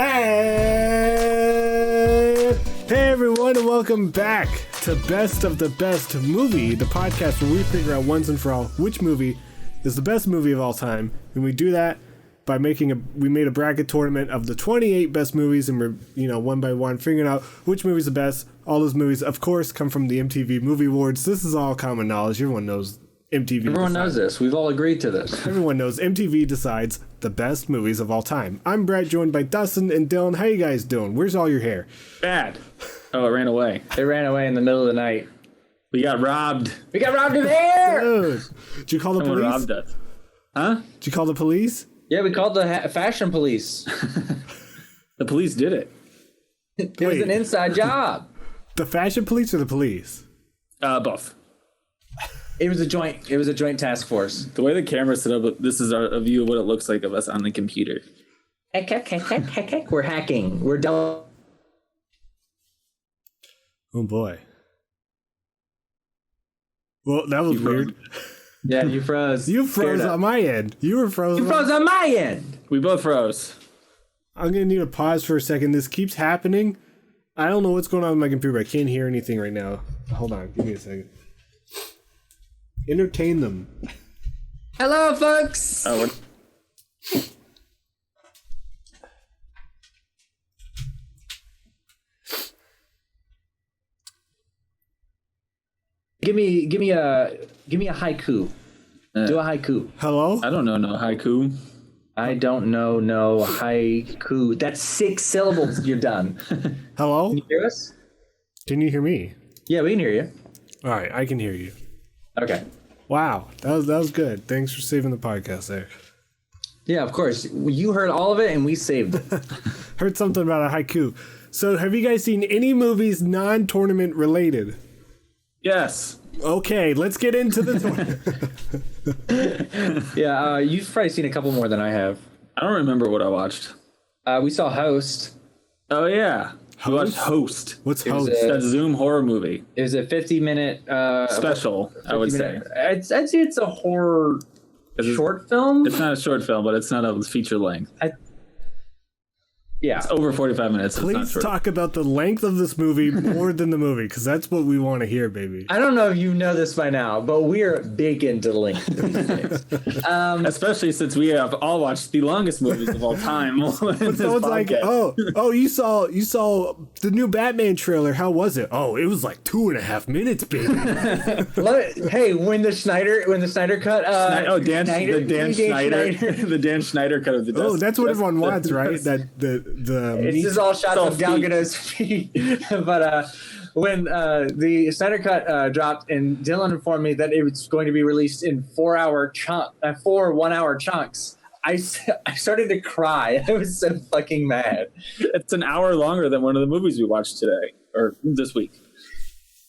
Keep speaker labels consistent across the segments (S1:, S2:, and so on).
S1: Hey everyone, and welcome back to Best of the Best Movie, the podcast where we figure out once and for all which movie is the best movie of all time. And we do that by we made a bracket tournament of the 28 best movies, and we're, one by one figuring out which movie's the best. All those movies, of course, come from the MTV Movie Awards. This is all common knowledge. Everyone knows MTV.
S2: Everyone knows this. We've all agreed to this.
S1: Everyone knows MTV decides the best movies of all time. I'm Brett, joined by Dustin and Dylan. How you guys doing? Where's all your hair?
S3: Bad. Oh, it ran away.
S2: It ran away in the middle of the night.
S3: We got robbed.
S2: We got robbed of hair!
S1: Dude, did you call the police?
S3: Robbed us. Huh?
S1: Did you call the police?
S2: Yeah, we called the fashion police.
S3: The police did it.
S2: It was an inside job.
S1: The fashion police or the police?
S3: Both.
S2: It was a joint task force.
S3: The way the camera set up, this is a view of what it looks like of us on the computer.
S2: Heck. We're hacking. We're done.
S1: Oh boy. Well, that was weird.
S2: Yeah, you froze.
S1: You froze on my end. You were frozen.
S2: You froze on my end.
S3: We both froze.
S1: I'm gonna need to pause for a second. This keeps happening. I don't know what's going on with my computer. I can't hear anything right now. Hold on. Give me a second. Entertain them.
S2: Hello, folks. Give me a haiku. Do a haiku.
S1: Hello?
S3: I don't know no haiku.
S2: I don't know no haiku. That's 6 syllables. You're done.
S1: Hello?
S2: Can you hear us?
S1: Can you hear me?
S2: Yeah, we can hear you.
S1: All right, I can hear you.
S2: Okay.
S1: Wow, that was good. Thanks for saving the podcast there.
S2: Yeah, of course. You heard all of it, and we saved it.
S1: Heard something about a haiku. So, have you guys seen any movies non-tournament related?
S3: Yes.
S1: Okay, let's get into the tournament.
S2: Yeah, you've probably seen a couple more than I have.
S3: I don't remember what I watched.
S2: We saw Host.
S3: Oh, yeah. We watched Host.
S1: What's Host?
S3: That Zoom horror movie.
S2: It was a 50-minute...
S3: special, I would say.
S2: I'd say it's a horror short film.
S3: It's not a short film, but it's not a feature length.
S2: Yeah.
S3: It's over 45 minutes.
S1: Please talk about the length of this movie more than the movie, because that's what we want to hear, baby.
S2: I don't know if you know this by now, but we're big into length these days.
S3: Especially since we have all watched the longest movies of all time.
S1: But someone's like, oh, you saw the new Batman trailer. How was it? Oh, it was like 2.5 minutes, baby.
S2: Hey, when the Snyder cut.
S3: The Dan Schneider cut of the.
S1: Oh, that's what everyone wants, right?
S2: It's just all shots of Gal Gadot's feet. But when the Snyder Cut dropped, and Dylan informed me that it was going to be released in 4 1-hour chunks, I started to cry. I was so fucking mad.
S3: It's an hour longer than one of the movies we watched today or this week.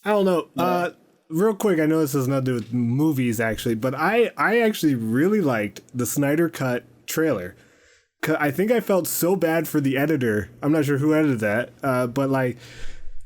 S1: I don't know. Real quick, I know this has nothing to do with movies, actually, but I actually really liked the Snyder Cut trailer. I think I felt so bad for the editor. I'm not sure who edited that, but like,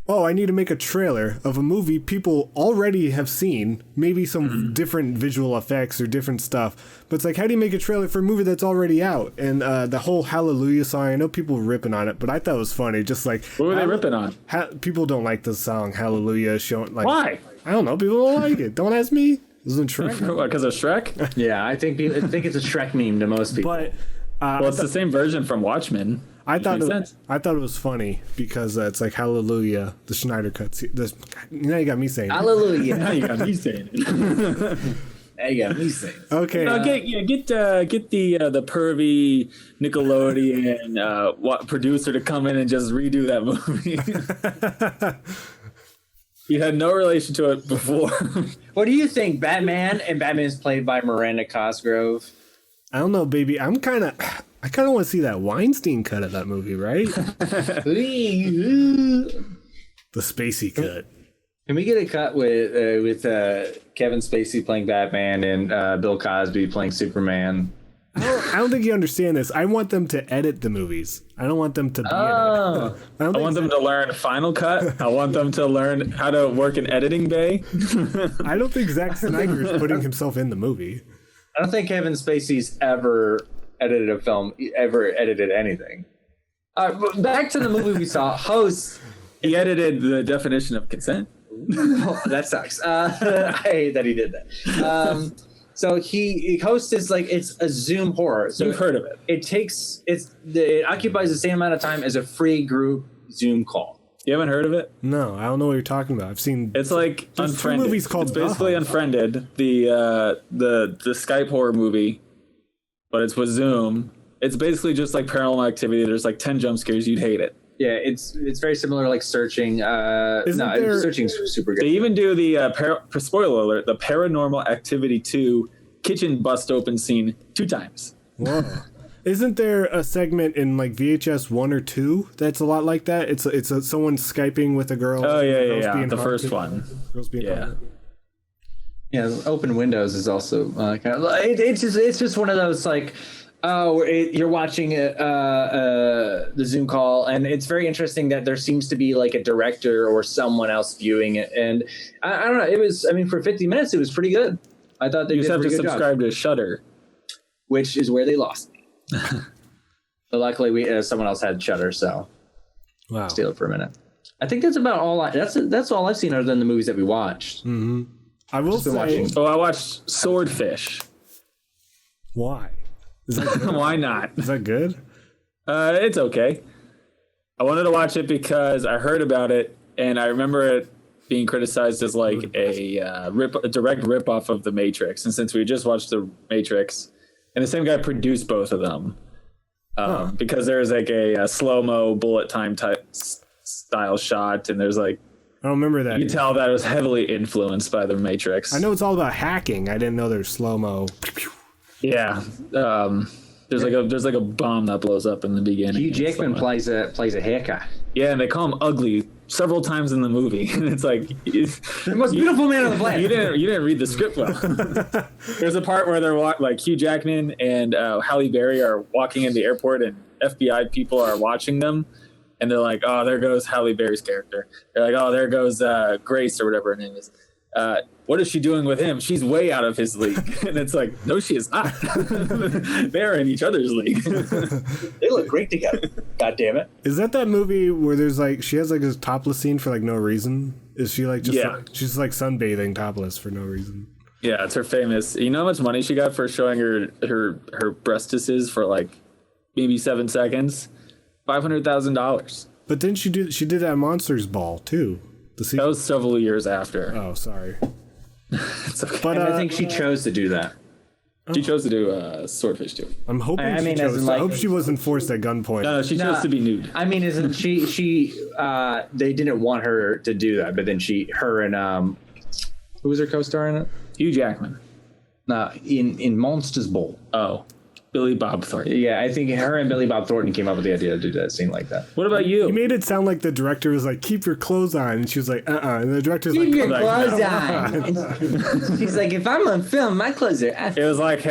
S1: I need to make a trailer of a movie people already have seen, maybe some different visual effects or different stuff. But it's like, how do you make a trailer for a movie that's already out? And the whole Hallelujah song, I know people were ripping on it, but I thought it was funny. Just like,
S3: what were they ripping on?
S1: People don't like the song Hallelujah.
S3: Why?
S1: I don't know. People don't like it. Don't ask me. Isn't Shrek?
S3: Because of Shrek?
S2: Yeah, I think it's a Shrek meme to most people.
S1: But
S3: it's the same version from Watchmen.
S1: I thought it was funny because it's like Hallelujah, the Schneider Cut. Now you got me saying
S2: Hallelujah.
S3: Now you got me saying it.
S2: Now you got me saying it.
S1: Okay.
S3: Get the pervy Nickelodeon producer to come in and just redo that movie. You had no relation to it before.
S2: What do you think, Batman? And Batman is played by Miranda Cosgrove.
S1: I don't know, baby. I kind of want to see that Weinstein cut of that movie, right? The Spacey cut.
S2: Can we get a cut with Kevin Spacey playing Batman and Bill Cosby playing Superman?
S1: I don't think you understand this. I want them to edit the movies. I don't want them to be in it.
S3: I want them to learn Final Cut. I want them to learn how to work in editing bay.
S1: I don't think Zack Snyder is putting himself in the movie.
S2: I don't think Kevin Spacey's ever edited a film, ever edited anything. Back to the movie we saw. Host.
S3: He edited the definition of consent.
S2: Oh, that sucks. I hate that he did that. So Host is like, it's a Zoom horror. So
S3: you've heard of it.
S2: It occupies the same amount of time as a free group Zoom call.
S3: You haven't heard of it?
S1: No, I don't know what you're talking about. I've seen.
S3: It's like Unfriended.
S1: Movies called
S3: it's basically Unfriended, the Skype horror movie, but it's with Zoom. It's basically just like Paranormal Activity. There's like 10 jump scares. You'd hate it.
S2: Yeah, it's very similar, like Searching. Searching's super good.
S3: They even do the spoiler alert: the Paranormal Activity 2 kitchen bust open scene 2 times.
S1: Whoa! Isn't there a segment in like VHS 1 or 2 that's a lot like that? It's someone Skyping with a girl.
S3: Oh yeah. The first one.
S1: Girls being haunted.
S2: Yeah, Open Windows is also kind of. It's just one of those like. Oh, you're watching the Zoom call, and it's very interesting that there seems to be like a director or someone else viewing it. And I don't know. It was, for 50 minutes, it was pretty good. I thought they
S3: you
S2: did
S3: have
S2: a
S3: to
S2: good
S3: subscribe
S2: job.
S3: to Shudder,
S2: which is where they lost me. But luckily, someone else had Shudder, so steal it for a minute. I think that's about all. That's all I've seen other than the movies that we watched.
S1: Mm-hmm. I will say.
S3: I watched Swordfish.
S1: Why? Is that good?
S3: Why not?
S1: Is that good?
S3: It's okay. I wanted to watch it because I heard about it, and I remember it being criticized as like a direct ripoff of The Matrix. And since we just watched The Matrix, and the same guy produced both of them, because there's like a slow-mo bullet time type style shot, and there's like
S1: I don't remember that.
S3: You can tell that it was heavily influenced by The Matrix.
S1: I know it's all about hacking. I didn't know there's slow-mo.
S3: Yeah, there's like a bomb that blows up in the beginning.
S2: Hugh Jackman plays a hacker.
S3: Yeah, and they call him ugly several times in the movie, and it's like
S2: the most beautiful man on the planet.
S3: You didn't read the script well. There's a part where they're like Hugh Jackman and Halle Berry are walking in the airport, and FBI people are watching them, and they're like, "Oh, there goes Halle Berry's character." They're like, "Oh, there goes Grace or whatever her name is." What is she doing with him? She's way out of his league. And it's like, no, she is not. They're in each other's league.
S2: They look great together. God damn it.
S1: Is that movie where there's like, she has like this topless scene for like no reason? Is she like just, she's like sunbathing topless for no reason?
S3: Yeah, it's her famous. You know how much money she got for showing her breastises for like maybe 7 seconds? $500,000.
S1: But then she did that Monsters Ball too.
S3: That was several years after.
S1: Oh, sorry.
S3: It's okay.
S2: But I think she chose to do that.
S3: She chose to do Swordfish too.
S1: I'm hoping she chose. I hope she wasn't forced at gunpoint.
S3: No, she chose to be nude.
S2: Isn't she? They didn't want her to do that, but then her and who was her co-star in it?
S3: Hugh Jackman.
S2: In Monsters Ball.
S3: Oh. Billy Bob Thornton.
S2: Yeah, I think her and Billy Bob Thornton came up with the idea to do that scene like that.
S3: What about you?
S1: You made it sound like the director was like, "Keep your clothes on," and she was like, And the director's
S2: keep
S1: like,
S2: "Keep your clothes on." She's like, "If I'm on film, my clothes are."
S3: It was like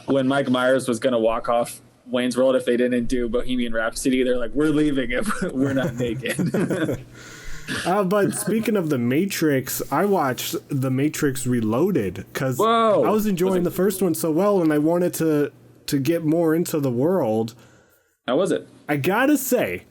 S3: when Mike Myers was gonna walk off Wayne's World if they didn't do Bohemian Rhapsody. They're like, "We're leaving if we're not naked."
S1: But speaking of The Matrix, I watched The Matrix Reloaded because I was enjoying the first one so well, and I wanted to get more into the world.
S3: How was it?
S1: I gotta say,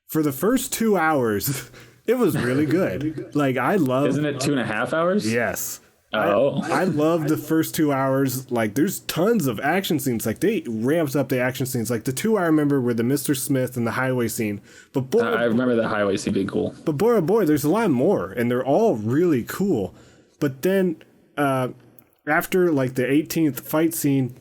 S1: for the first 2 hours, it was really good. Like, I love...
S3: Isn't it 2.5 hours?
S1: Yes.
S3: Oh.
S1: I love the first 2 hours. Like, there's tons of action scenes. Like, they ramped up the action scenes. Like, the 2 I remember were the Mr. Smith and the highway scene. But boy,
S3: I remember the highway scene being cool.
S1: But boy, oh boy, there's a lot more, and they're all really cool. But then, after, like, the 18th fight scene,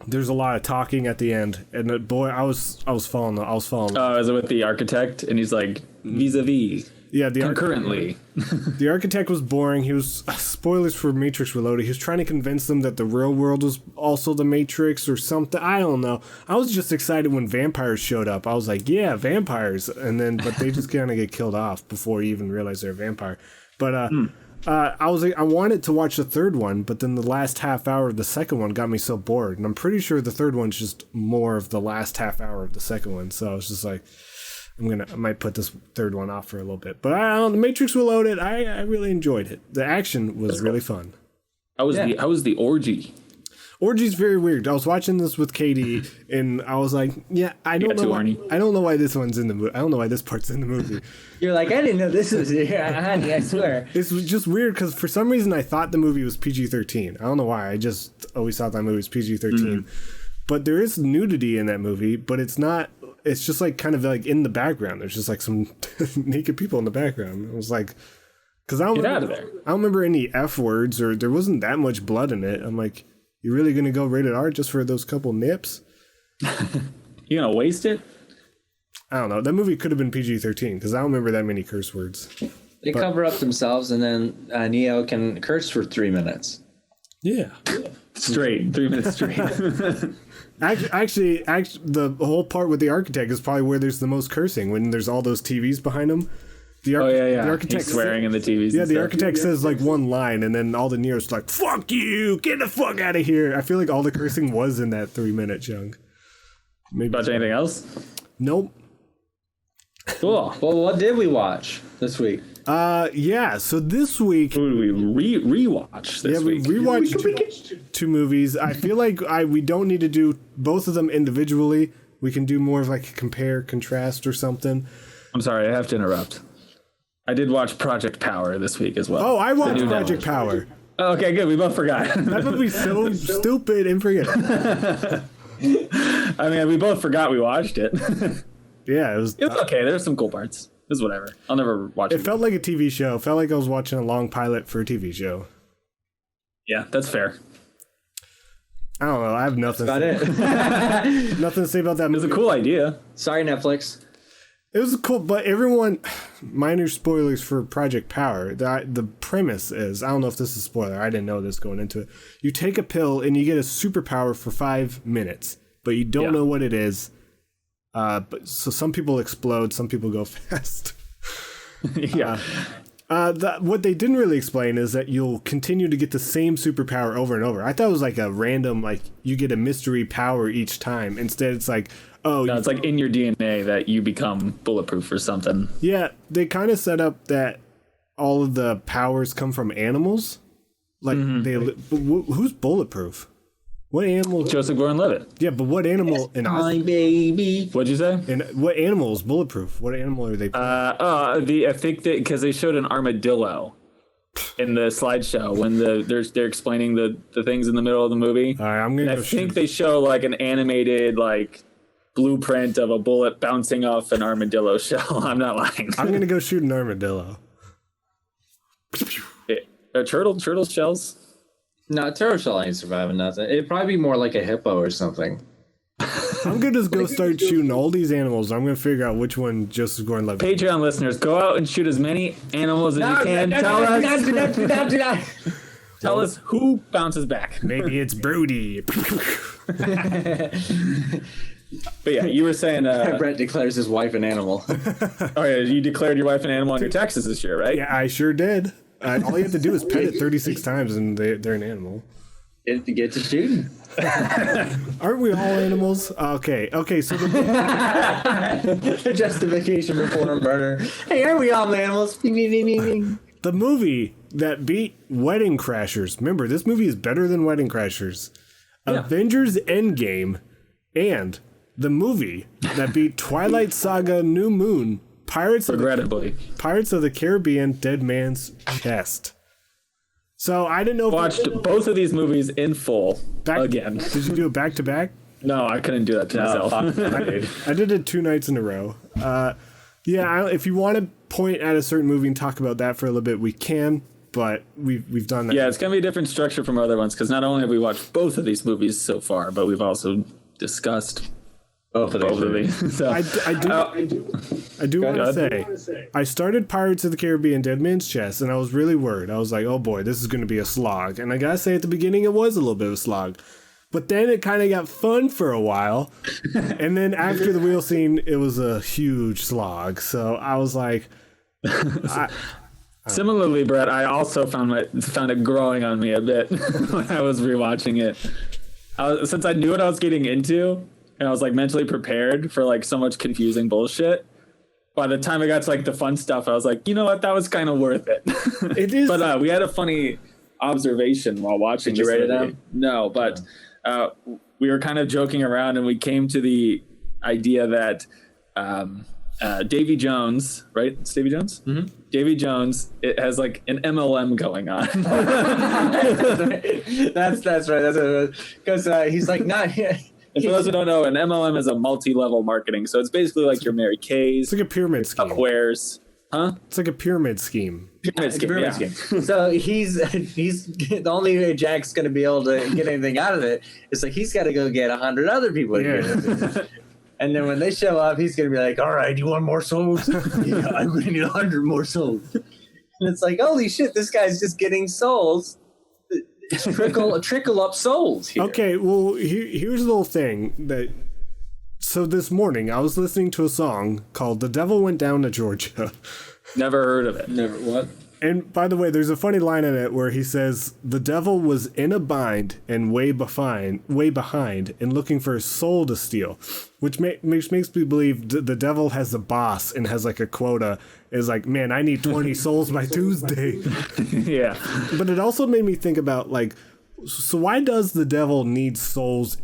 S1: there's a lot of talking at the end, and boy, I was falling.
S3: Oh, is it with the architect? And he's like vis-a-vis.
S1: Yeah,
S3: concurrently.
S1: The architect was boring. He was spoilers for Matrix Reloaded. He was trying to convince them that the real world was also the Matrix or something. I don't know. I was just excited when vampires showed up. I was like, yeah, vampires, but they just kind of get killed off before you even realize they're a vampire. But I was like, I wanted to watch the third one, but then the last half hour of the second one got me so bored, and I'm pretty sure the third one's just more of the last half hour of the second one. So I was just like, I might put this third one off for a little bit. But The Matrix Reloaded, I really enjoyed it. The action was really fun.
S3: How was the orgy?
S1: Orgy's very weird. I was watching this with Katie, and I was like, "Yeah, I don't know. I don't know why this one's in the movie. I don't know why this part's in the movie."
S2: You're like, I didn't know this was here, honey. I swear.
S1: It's just weird because for some reason I thought the movie was PG-13. I don't know why. I just always thought that movie was PG-13. But there is nudity in that movie, but it's not. It's just like kind of like in the background. There's just like some naked people in the background. I was like, because I don't remember any F words, or there wasn't that much blood in it. I'm like, you really gonna go rated R just for those couple nips?
S3: You gonna waste it?
S1: I don't know. That movie could have been PG-13 because I don't remember that many curse words.
S4: They cover up themselves, and then Neo can curse for 3 minutes.
S1: Yeah.
S3: Straight, 3 minutes straight.
S1: Actually, the whole part with the architect is probably where there's the most cursing, when there's all those TVs behind him. The architect
S3: He's swearing in the TVs.
S1: Yeah, the architect says like one line, and then all the Neo's like, "Fuck you! Get the fuck out of here!" I feel like all the cursing was in that 3-minute chunk.
S3: Maybe anything else?
S1: Nope.
S4: Cool. Well, what did we watch this week?
S1: Yeah. So this week,
S3: who did we rewatch this week?
S1: We rewatched two movies. I feel like we don't need to do both of them individually. We can do more of like a compare, contrast, or something.
S3: I'm sorry, I have to interrupt. I did watch Project Power this week as well.
S1: Oh, I watched Project Power.
S3: Oh, okay, good. We both forgot.
S1: That movie's so stupid and forgettable.
S3: I mean, we both forgot we watched it.
S1: Yeah, it was
S3: okay. There's some cool parts. It was whatever. I'll never watch it.
S1: It felt like a TV show. It felt like I was watching a long pilot for a TV show.
S3: Yeah, that's fair.
S1: I don't know. I have nothing.
S4: That's about
S1: it. Nothing to say about that movie.
S3: It was a cool idea.
S4: Sorry, Netflix.
S1: It was cool, but everyone. Minor spoilers for Project Power. The premise is, I don't know if this is a spoiler. I didn't know this going into it. You take a pill and you get a superpower for 5 minutes, but you don't know what it is. But so some people explode, some people go fast. What they didn't really explain is that you'll continue to get the same superpower over and over. I thought it was like a random, like you get a mystery power each time. Instead, it's like,
S3: it's like in your DNA that you become bulletproof or something.
S1: Yeah, they kind of set up that all of the powers come from animals. Like who's bulletproof? What animal?
S3: Joseph Gordon-Levitt.
S1: Yeah, but what animal?
S4: My baby.
S3: What'd you say?
S1: And what animal is bulletproof? What animal are they?
S3: I think that because they showed an armadillo in the slideshow when they're explaining the things in the middle of the movie.
S1: All right, I'm gonna.
S3: I think they show like an animated like blueprint of a bullet bouncing off an armadillo shell. I'm not lying.
S1: I'm gonna go shoot an armadillo.
S3: Turtle shells.
S4: No, turtle shell ain't surviving nothing. It'd probably be more like a hippo or something.
S1: I'm gonna just go start shooting all these animals. I'm gonna figure out which one Joseph Gordon-Levitt.
S3: Patreon listeners, go out and shoot as many animals as you can. Tell us who bounces back.
S1: Maybe it's Brody.
S3: But yeah, you were saying
S4: Brett declares his wife an animal.
S3: Oh yeah, you declared your wife an animal on your taxes this year, right?
S1: Yeah, I sure did. All you have to do is pet it 36 times and they're an animal.
S4: Get to shooting.
S1: Aren't we all animals? Okay, so
S4: the justification before murder. Hey, aren't we all animals?
S1: The movie that beat Wedding Crashers. Remember, this movie is better than Wedding Crashers. Yeah. Avengers Endgame and the movie that beat Twilight Saga New Moon. Pirates of the Caribbean, Dead Man's Chest. So I didn't know if
S3: watched both of these movies in full again.
S1: Did you do it back to back?
S3: No, I couldn't do that to myself.
S1: I did it 2 nights in a row. If you want to point at a certain movie and talk about that for a little bit, we can. But we've done that.
S3: Yeah, it's gonna be a different structure from other ones because not only have we watched both of these movies so far, but we've also discussed. Both of these. So, I
S1: do want to say, I started Pirates of the Caribbean Dead Man's Chest, and I was really worried. I was like, oh boy, this is going to be a slog. And I got to say, at the beginning, it was a little bit of a slog. But then it kind of got fun for a while. And then after the wheel scene, it was a huge slog. So I was like...
S3: Similarly, Brett, I also found it growing on me a bit when I was rewatching it. Since I knew what I was getting into... And I was like mentally prepared for like so much confusing bullshit. By the time I got to like the fun stuff, I was like, you know what, that was kind of worth it. It is. But we had a funny observation while watching.
S4: Did you write it down?
S3: No, but we were kind of joking around, and we came to the idea that Davy Jones, right? It's Davy Jones?
S2: Mm-hmm.
S3: Davy Jones, it has like an MLM going on.
S2: That's right. That's what because he's like not.
S3: And for those who don't know, an MLM is a multi-level marketing. So it's basically like your Mary Kay's.
S1: It's like a pyramid scheme.
S3: Upwares. Huh?
S1: It's like a pyramid scheme.
S2: Pyramid scheme. So he's the only way Jack's going to be able to get anything out of it is like he's got to go get 100 other people. Yeah. And then when they show up, he's going to be like, all right, you want more souls? Yeah, I'm going to need 100 more souls. And it's like, holy shit, this guy's just getting souls. Trickle up souls here.
S1: Okay, well, here's the little thing that. So this morning, I was listening to a song called "The Devil Went Down to Georgia."
S3: Never heard of it.
S2: Never what?
S1: And by the way, there's a funny line in it where he says the devil was in a bind and way behind, and looking for a soul to steal, which makes me believe the devil has a boss and has like a quota. Is like, man, I need 20 souls by Tuesday.
S3: Yeah.
S1: But it also made me think about like, so why does the devil need souls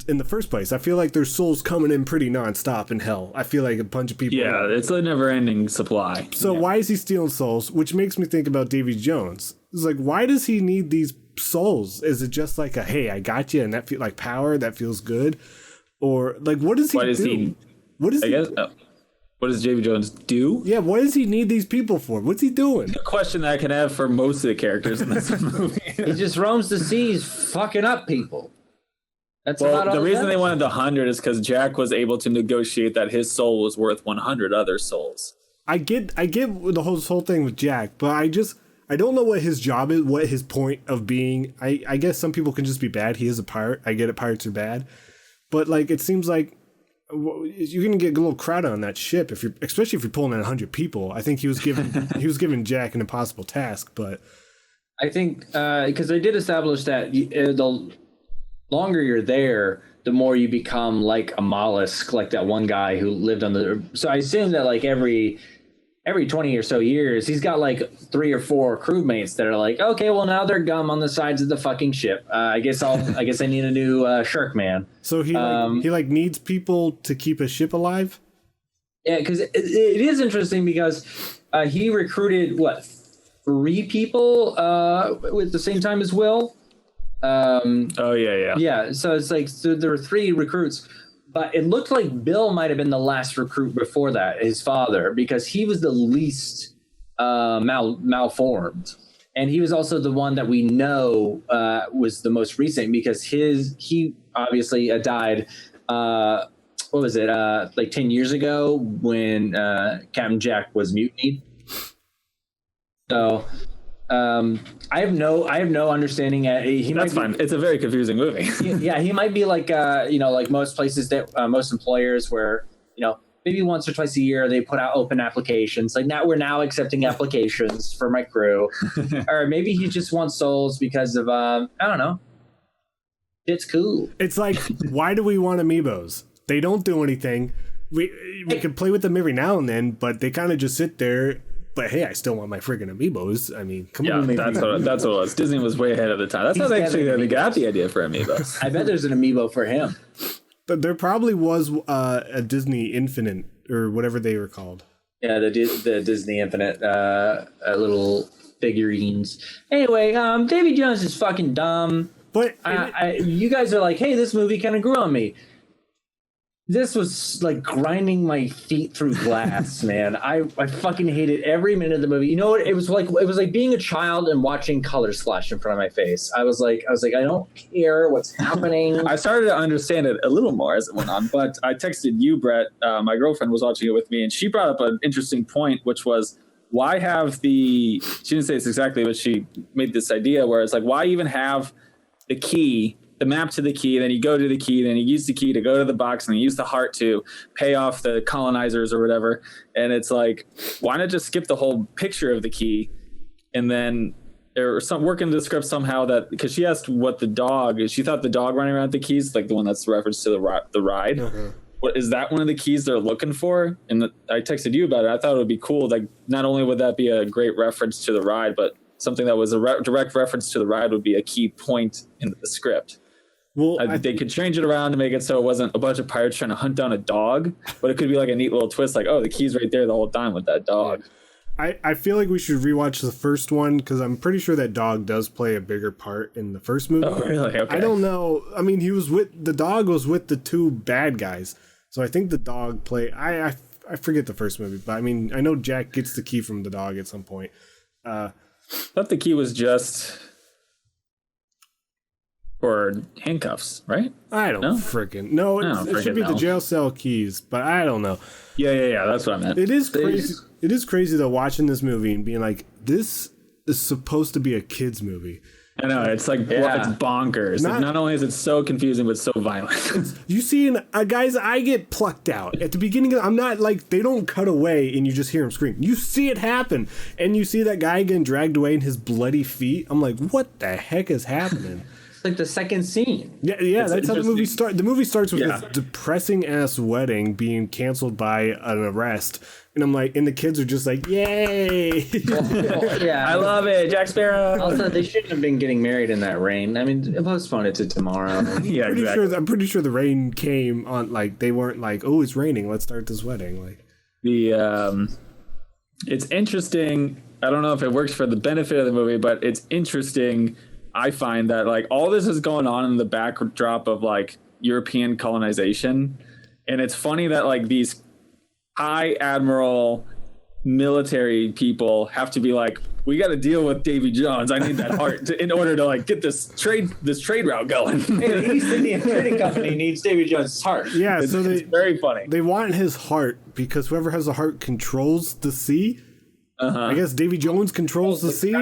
S1: in the first place? I feel like there's souls coming in pretty nonstop in hell. I feel like a bunch of people.
S3: Yeah, it's a never-ending supply.
S1: So why is he stealing souls? Which makes me think about Davy Jones. It's like, why does he need these souls? Is it just like a, hey, I got you, and that feel like power, that feels good? Or like, what does he do? What
S3: does Davy Jones do?
S1: Yeah, what does he need these people for? What's he doing?
S3: A question that I can have for most of the characters in this movie.
S2: He just roams the seas fucking up people. That's
S3: the reason they wanted the 100 is because Jack was able to negotiate that his soul was worth 100 other souls.
S1: I get the whole thing with Jack, but I don't know what his job is, what his point of being. I guess some people can just be bad. He is a pirate. I get it, pirates are bad, but like it seems like you're gonna get a little crowded on that ship especially if you're pulling in 100 people. I think he was giving Jack an impossible task, but
S2: I think because they did establish that the longer you're there, the more you become like a mollusk, like that one guy who lived on the. So I assume that like every 20 or so years, he's got like 3 or 4 crewmates that are like, okay, well now they're gum on the sides of the fucking ship. I guess I need a new shark man.
S1: So he needs people to keep his ship alive.
S2: Yeah, because it is interesting because he recruited 3 people with the same time as Will. Yeah. So it's like there were 3 recruits, but it looked like Bill might have been the last recruit before that, his father, because he was the least malformed, and he was also the one that we know was the most recent because he obviously died. What was it? Like 10 years ago when Captain Jack was mutinied. So. I have no understanding.
S3: That's fine. It's a very confusing movie.
S2: He might be like like most places that most employers where maybe once or twice a year they put out open applications. Like now we're accepting applications for my crew, or maybe he just wants souls because of I don't know. It's cool.
S1: It's like, why do we want amiibos? They don't do anything. We can play with them every now and then, but they kind of just sit there. But hey, I still want my friggin' amiibos. I mean, come on.
S3: Yeah, that's what it was. Disney was way ahead of the time. That's how they got the idea for amiibos.
S2: I bet there's an amiibo for him.
S1: But there probably was a Disney Infinite or whatever they were called.
S2: Yeah, the Disney Infinite little figurines. Anyway, Davy Jones is fucking dumb.
S1: But
S2: you guys are like, hey, this movie kind of grew on me. This was like grinding my feet through glass, man. I fucking hated every minute of the movie. You know what? It was like being a child and watching colors flash in front of my face. I was like, I don't care what's happening.
S3: I started to understand it a little more as it went on, but I texted you, Brett. My girlfriend was watching it with me, and she brought up an interesting point, which was why have she didn't say this exactly, but she made this idea where it's like, why even have the key, the map to the key, then you go to the key, then you use the key to go to the box, and then you use the heart to pay off the colonizers or whatever. And it's like, why not just skip the whole picture of the key? And then or some work in the script somehow that, because she asked what the dog, she thought the dog running around the keys, like the one that's the reference to the ride. Uh-huh. What is that one of the keys they're looking for? And I texted you about it. I thought it would be cool. Like, not only would that be a great reference to the ride, but something that was a direct reference to the ride would be a key point in the script.
S1: Well,
S3: they could change it around to make it so it wasn't a bunch of pirates trying to hunt down a dog, but it could be like a neat little twist, like, oh, the key's right there the whole time with that dog.
S1: I feel like we should rewatch the first one because I'm pretty sure that dog does play a bigger part in the first movie.
S3: Oh, really? Okay.
S1: I don't know. I mean, the dog was with the two bad guys, so I think the dog play. I forget the first movie, but I mean, I know Jack gets the key from the dog at some point.
S3: I thought the key was just for handcuffs, right?
S1: I don't freaking know. It should be the jail cell keys, but I don't know.
S3: Yeah. That's what I meant.
S1: It is crazy. It is crazy though, watching this movie and being like, this is supposed to be a kids movie.
S3: I know, it's like it's bonkers. Not only is it so confusing, but so violent.
S1: You see, guys, I get plucked out at the beginning. I'm not like, they don't cut away and you just hear him scream. You see it happen, and you see that guy getting dragged away in his bloody feet. I'm like, what the heck is happening?
S2: It's like the second scene.
S1: Yeah, that's how the movie starts. The movie starts with this depressing ass wedding being canceled by an arrest. And I'm like, and the kids are just like, yay!
S2: I
S3: love it, Jack Sparrow.
S2: Also, they shouldn't have been getting married in that rain. I mean, postpone it to tomorrow.
S1: I'm pretty sure the rain came on. Like, they weren't like, oh, it's raining, let's start this wedding. Like,
S3: it's interesting. I don't know if it works for the benefit of the movie, but it's interesting. I find that like all this is going on in the backdrop of like European colonization, and it's funny that like these high admiral military people have to be like, we got to deal with Davy Jones. I need that heart in order to like get this trade route going.
S2: Hey, the East India Trading Company needs Davy Jones' heart.
S1: Yeah,
S3: it's very funny.
S1: They want his heart because whoever has the heart controls the sea. I guess Davy Jones controls the sea.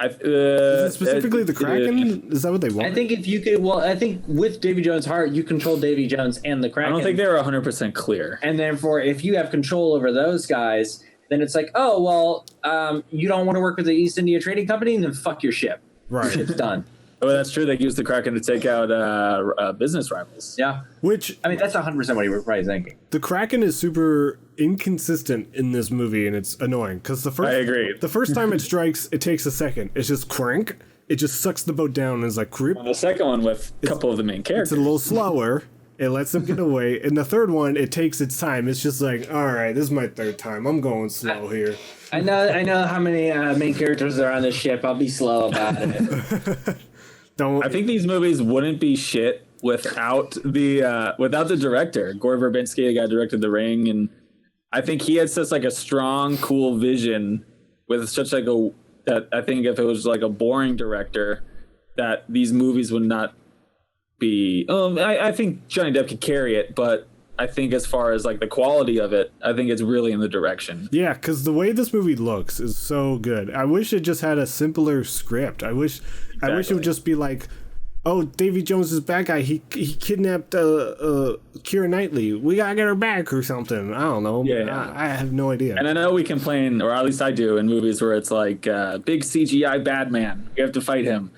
S1: Is it specifically the Kraken? Is that what they want?
S2: I think if you could, I think with Davy Jones' heart, you control Davy Jones and the Kraken.
S3: I don't think they were 100% clear.
S2: And then if you have control over those guys, then it's like, oh, well, you don't want to work with the East India Trading Company, then fuck your ship.
S1: Right.
S2: Your ship's done.
S3: Oh, that's true. They used the Kraken to take out business rivals.
S2: Yeah.
S1: Which,
S2: I mean, that's 100% what you were probably thinking.
S1: The Kraken is super inconsistent in this movie, and it's annoying because
S3: I agree.
S1: The first time it strikes, it takes a second. It's just crank. It just sucks the boat down and is like creep.
S3: Well, the second one with a couple of the main characters.
S1: It's a little slower. It lets them get away. And the third one, it takes its time. It's just like, all right, this is my third time. I'm going slow here.
S2: I know how many main characters are on this ship. I'll be slow about it.
S3: I think these movies wouldn't be shit without the director, Gore Verbinski, the guy who directed The Ring, and I think he had such like a strong, cool vision with such like that I think if it was like a boring director, that these movies would not be. I think Johnny Depp could carry it, but I think as far as like the quality of it, I think it's really in the direction.
S1: Yeah, because the way this movie looks is so good. I wish it just had a simpler script. I wish it would just be like, oh, Davy Jones is bad guy. He kidnapped Keira Knightley. We gotta get her back or something. I don't know. Yeah. I have no idea.
S3: And I know we complain, or at least I do, in movies where it's like big CGI bad man. You have to fight him.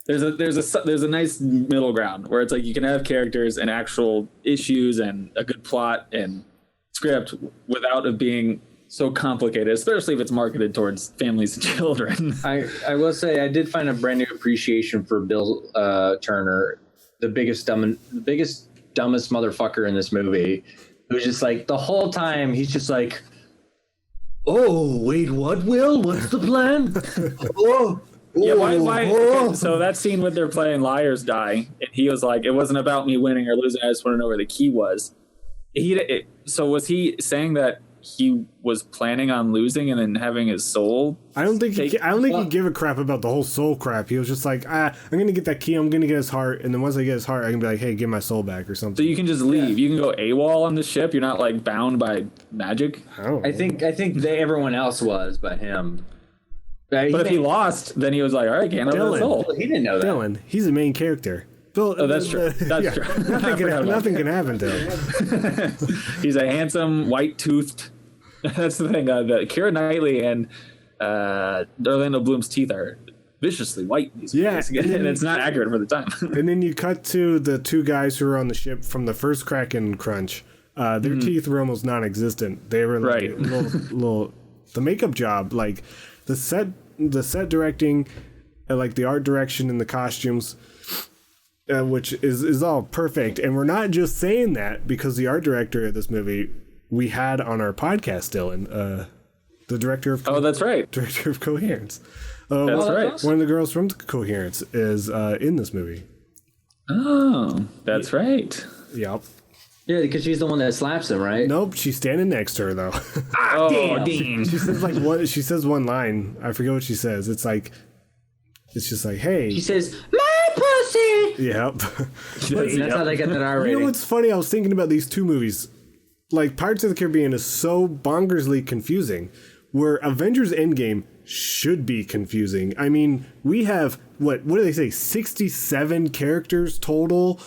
S3: There's a nice middle ground where it's like you can have characters and actual issues and a good plot and script without it being so complicated, especially if it's marketed towards families and children.
S2: I will say I did find a brand new appreciation for Bill Turner, the biggest dumbest motherfucker in this movie, who's just like the whole time he's just like, oh wait, what, Will? What's the plan?
S3: Yeah, why? So that scene when they're playing Liar's Die, and he was like, it wasn't about me winning or losing, I just want to know where the key was. So was he saying that he was planning on losing and then having his soul?
S1: I don't think he gave a crap about the whole soul crap. He was just like, I'm gonna get that key, I'm gonna get his heart, and then once I get his heart, I can be like, hey, give my soul back or something.
S3: So you can just leave. You can go AWOL on the ship. You're not like bound by magic.
S2: I think everyone else was, but him.
S3: But if he lost, then he was like, all right, can't have that soul.
S2: He didn't know that.
S1: Dylan, he's the main character.
S3: Oh, that's true. That's true.
S1: Nothing can happen to him.
S3: He's a handsome, white-toothed. That's the thing. Keira Knightley and Orlando Bloom's teeth are viciously white.
S1: Yeah,
S3: and it's not accurate for the time.
S1: And then you cut to the two guys who were on the ship from the first Kraken crunch. Their teeth were almost non-existent. They were like little. The makeup job, like the set directing, like the art direction and the costumes. which is all perfect. And we're not just saying that because the art director of this movie we had on our podcast, Dylan, the director of
S3: that's right,
S1: director of Coherence.
S3: That's right.
S1: One of the girls from Coherence is in this movie.
S3: Oh, that's right.
S1: Yep.
S4: Yeah, because she's the one that slaps him, right?
S1: Nope, she's standing next to her though.
S4: Damn.
S1: She says like one. She says one line. I forget what she says. It's just like, hey.
S4: She says, "My pussy."
S1: Yep.
S4: That's how they get that R rating.
S1: You know what's funny? I was thinking about these two movies. Like, Pirates of the Caribbean is so bongersly confusing, where Avengers Endgame should be confusing. I mean, we have, what do they say, 67 characters total?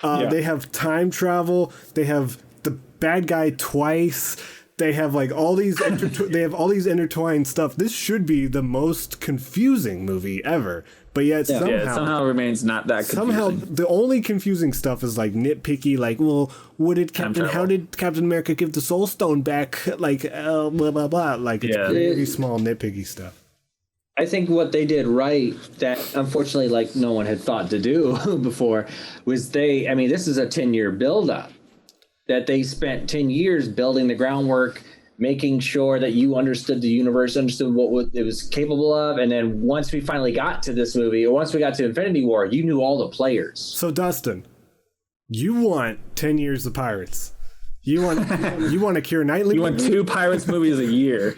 S1: They have time travel. They have the bad guy twice. They have like all these they have all these intertwined stuff. This should be the most confusing movie ever. But yet
S3: somehow remains not that confusing.
S1: Somehow the only confusing stuff is like nitpicky, like, well, how did Captain America give the Soul Stone back? Like, blah, blah, blah. Like, it's very small nitpicky stuff.
S4: I think what they did right that unfortunately like no one had thought to do before was this is a 10-year buildup that they spent 10 years building the groundwork, making sure that you understood the universe, understood what it was capable of. And then once we finally got to this movie, or once we got to Infinity War, you knew all the players.
S1: So Dustin, you want 10 years of Pirates. You want a Keira Knightley?
S3: You want 2 Pirates movies a year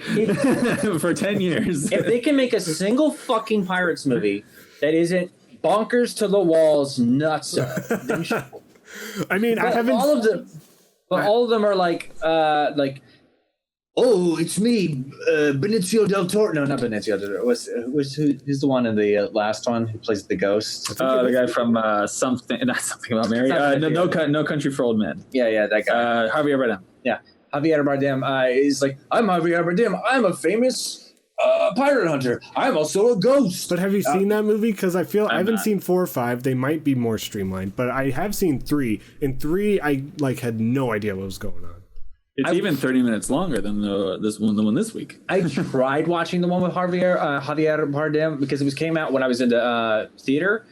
S3: for 10 years.
S4: If they can make a single fucking Pirates movie that isn't bonkers to the walls, nuts, then
S1: I mean,
S4: but
S1: I haven't.
S4: All of them are like, oh, it's me, Benicio del Toro. No, not Benicio del Toro. Who's the one in the last one who plays the ghost?
S3: The guy from not something about Mary. No Country for Old Men.
S4: Yeah, that guy.
S3: Javier Bardem.
S4: Yeah, Javier Bardem is like, I'm Javier Bardem. I'm a famous pirate hunter. I'm also a ghost.
S1: But have you seen that movie? Because I haven't seen 4 or 5. They might be more streamlined, but I have seen 3. In 3, I had no idea what was going on.
S3: It's even 30 minutes longer than the one this week.
S4: I tried watching the one with Javier Bardem because it came out when I was in the theater.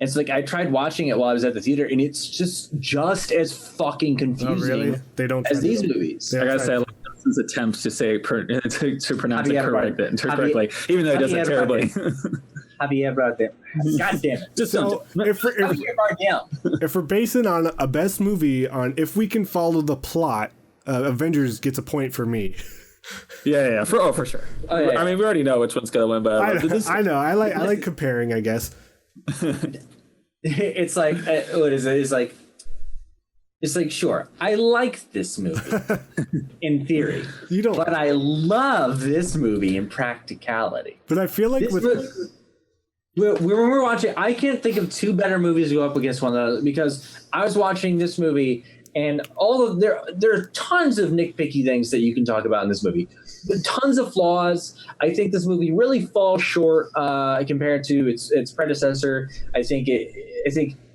S4: And so I tried watching it while I was at the theater, and it's just as fucking confusing
S1: They don't
S4: as these movies.
S3: I gotta say, I like Dustin's attempts to say to pronounce it correctly, even though he does it terribly.
S4: Javier Bardem. God damn it.
S3: Just
S1: if we're basing on a best movie on if we can follow the plot, Avengers gets a point for me.
S3: Yeah, for sure. Oh, yeah. I mean, we already know which one's gonna win, but
S1: I know. I like comparing, I guess.
S4: It's like what is it? It's like sure, I like this movie in theory, but I love this movie in practicality.
S1: But I feel like
S4: when we're watching, I can't think of 2 better movies to go up against one another because I was watching this movie. And there are tons of nitpicky things that you can talk about in this movie. Tons of flaws. I think this movie really falls short compared to its predecessor.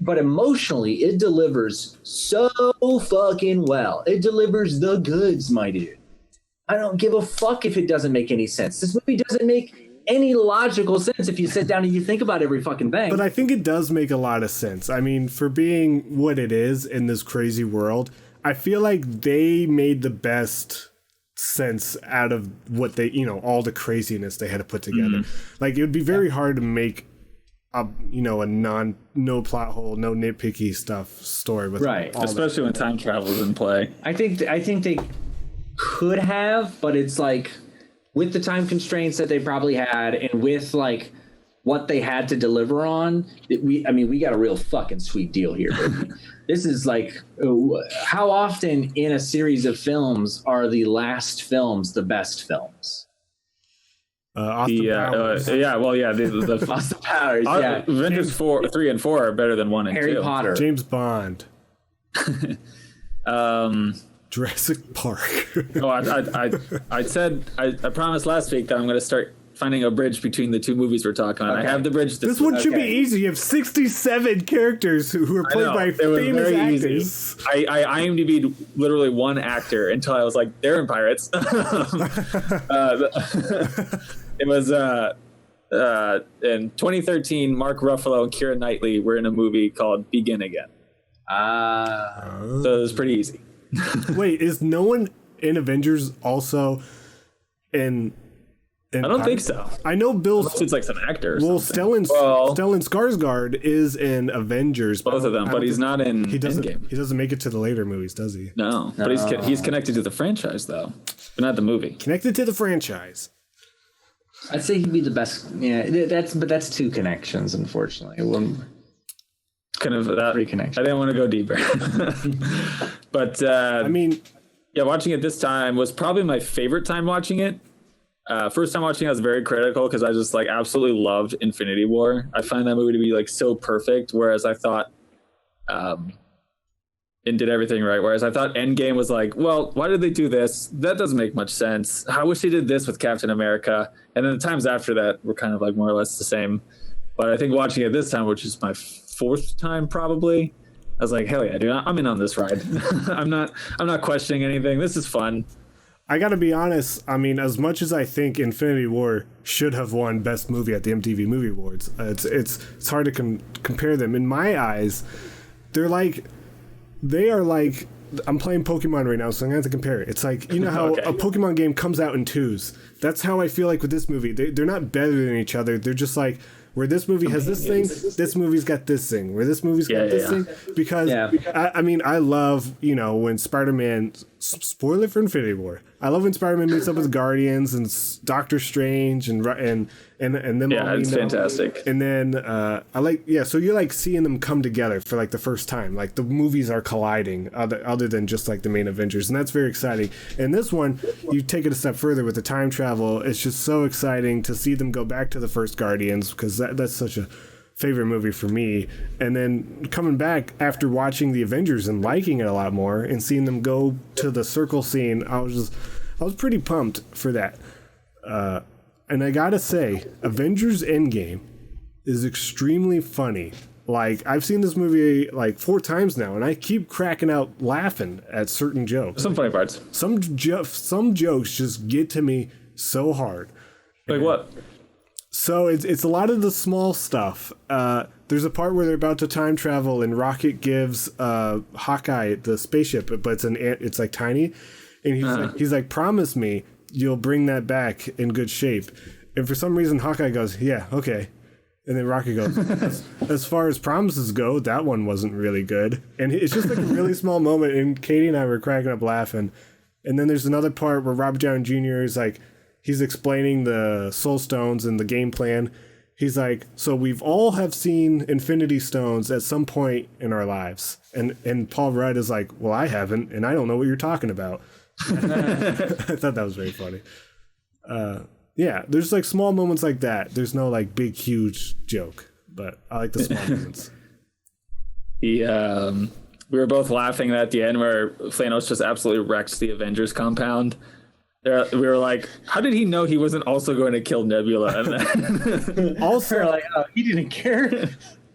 S4: But emotionally, it delivers so fucking well. It delivers the goods, my dude. I don't give a fuck if it doesn't make any sense. This movie doesn't make any logical sense if you sit down and you think about every fucking thing.
S1: But I think it does make a lot of sense. I mean, for being what it is in this crazy world, I feel like they made the best sense out of what they, all the craziness they had to put together. Like, it would be very hard to make a no plot hole, no nitpicky story with
S3: especially when time travel is in play.
S4: I think they could have, but it's like, with the time constraints that they probably had and with like what they had to deliver on, we got a real fucking sweet deal here. This is like, how often in a series of films are the last films the best films?
S1: Austin Powers.
S3: The
S4: Austin Powers.
S3: Avengers 3 and 4 are better than 1 and 2.
S4: Harry Potter.
S1: James Bond. Jurassic Park.
S3: I promised last week that I'm going to start finding a bridge between the 2 movies we're talking about. Okay. I have the bridge.
S1: This one should be easy. You have 67 characters who are played by famous actors.
S3: Easy. I IMDb'd literally 1 actor until I was like, they're in Pirates. It was in 2013, Mark Ruffalo and Keira Knightley were in a movie called Begin Again. So it was pretty easy.
S1: Wait, is no one in Avengers also in
S3: I don't think so.
S1: I know Bill.
S3: Unless it's like some actor.
S1: Stellan Skarsgård is in Avengers.
S3: Both of them, but he's not in Endgame.
S1: He doesn't make it to the later movies, does he?
S3: No, but he's connected to the franchise though, but not the movie.
S1: Connected to the franchise.
S4: I'd say he'd be the best. Yeah, that's two connections, unfortunately.
S3: Kind of that.
S4: Three connections.
S3: I didn't want to go deeper, but
S1: I mean,
S3: yeah, watching it this time was probably my favorite time watching it. First time watching, I was very critical because I just like absolutely loved Infinity War. I find that movie to be like so perfect, whereas I thought, and did everything right. Whereas I thought Endgame was like, well, why did they do this? That doesn't make much sense. I wish they did this with Captain America. And then the times after that were kind of like more or less the same. But I think watching it this time, which is my fourth time probably, I was like, hell yeah, dude, I'm in on this ride. I'm not questioning anything. This is fun.
S1: I gotta be honest. I mean, as much as I think Infinity War should have won Best Movie at the MTV Movie Awards, it's hard to compare them. In my eyes, they are like. I'm playing Pokemon right now, so I'm gonna have to compare it. It's like, you know how
S3: Okay.
S1: a Pokemon game comes out in twos. That's how I feel like with this movie. They're not better than each other. They're just like, where this movie has this thing, this movie's got this thing. Where this movie's got this thing. Because, I mean, I love, when Spider-Man, spoiler for Infinity War, I love when Spider-Man meets up with Guardians and Doctor Strange and them
S3: Yeah,
S1: all.
S3: it's fantastic.
S1: And then, so you're like seeing them come together for like the first time. Like the movies are colliding other than just like the main Avengers. And that's very exciting. And this one, you take it a step further with the time travel. It's just so exciting to see them go back to the first Guardians because that's such a favorite movie for me. And then coming back after watching the Avengers and liking it a lot more and seeing them go to the circle scene, I was pretty pumped for that. And I gotta say, Avengers Endgame is extremely funny. Like, I've seen this movie like 4 times now, and I keep cracking out laughing at certain jokes.
S3: Some funny parts.
S1: Some jokes just get to me so hard.
S3: Like what?
S1: So it's a lot of the small stuff. There's a part where they're about to time travel, and Rocket gives Hawkeye the spaceship, but it's like tiny, and he's like, promise me you'll bring that back in good shape. And for some reason, Hawkeye goes, yeah, okay. And then Rocket goes, as far as promises go, that one wasn't really good. And it's just like a really small moment, and Katie and I were cracking up laughing. And then there's another part where Robert Downey Jr. is like, he's explaining the Soul Stones and the game plan. He's like, so we've all have seen Infinity Stones at some point in our lives. And Paul Rudd is like, well, I haven't, and I don't know what you're talking about. I thought that was very funny. Yeah, there's like small moments like that. There's no like big, huge joke, but I like the small moments.
S3: We were both laughing at the end where Thanos just absolutely wrecks the Avengers compound. We were like, how did he know he wasn't also going to kill Nebula? And
S1: Also,
S2: like, he didn't care.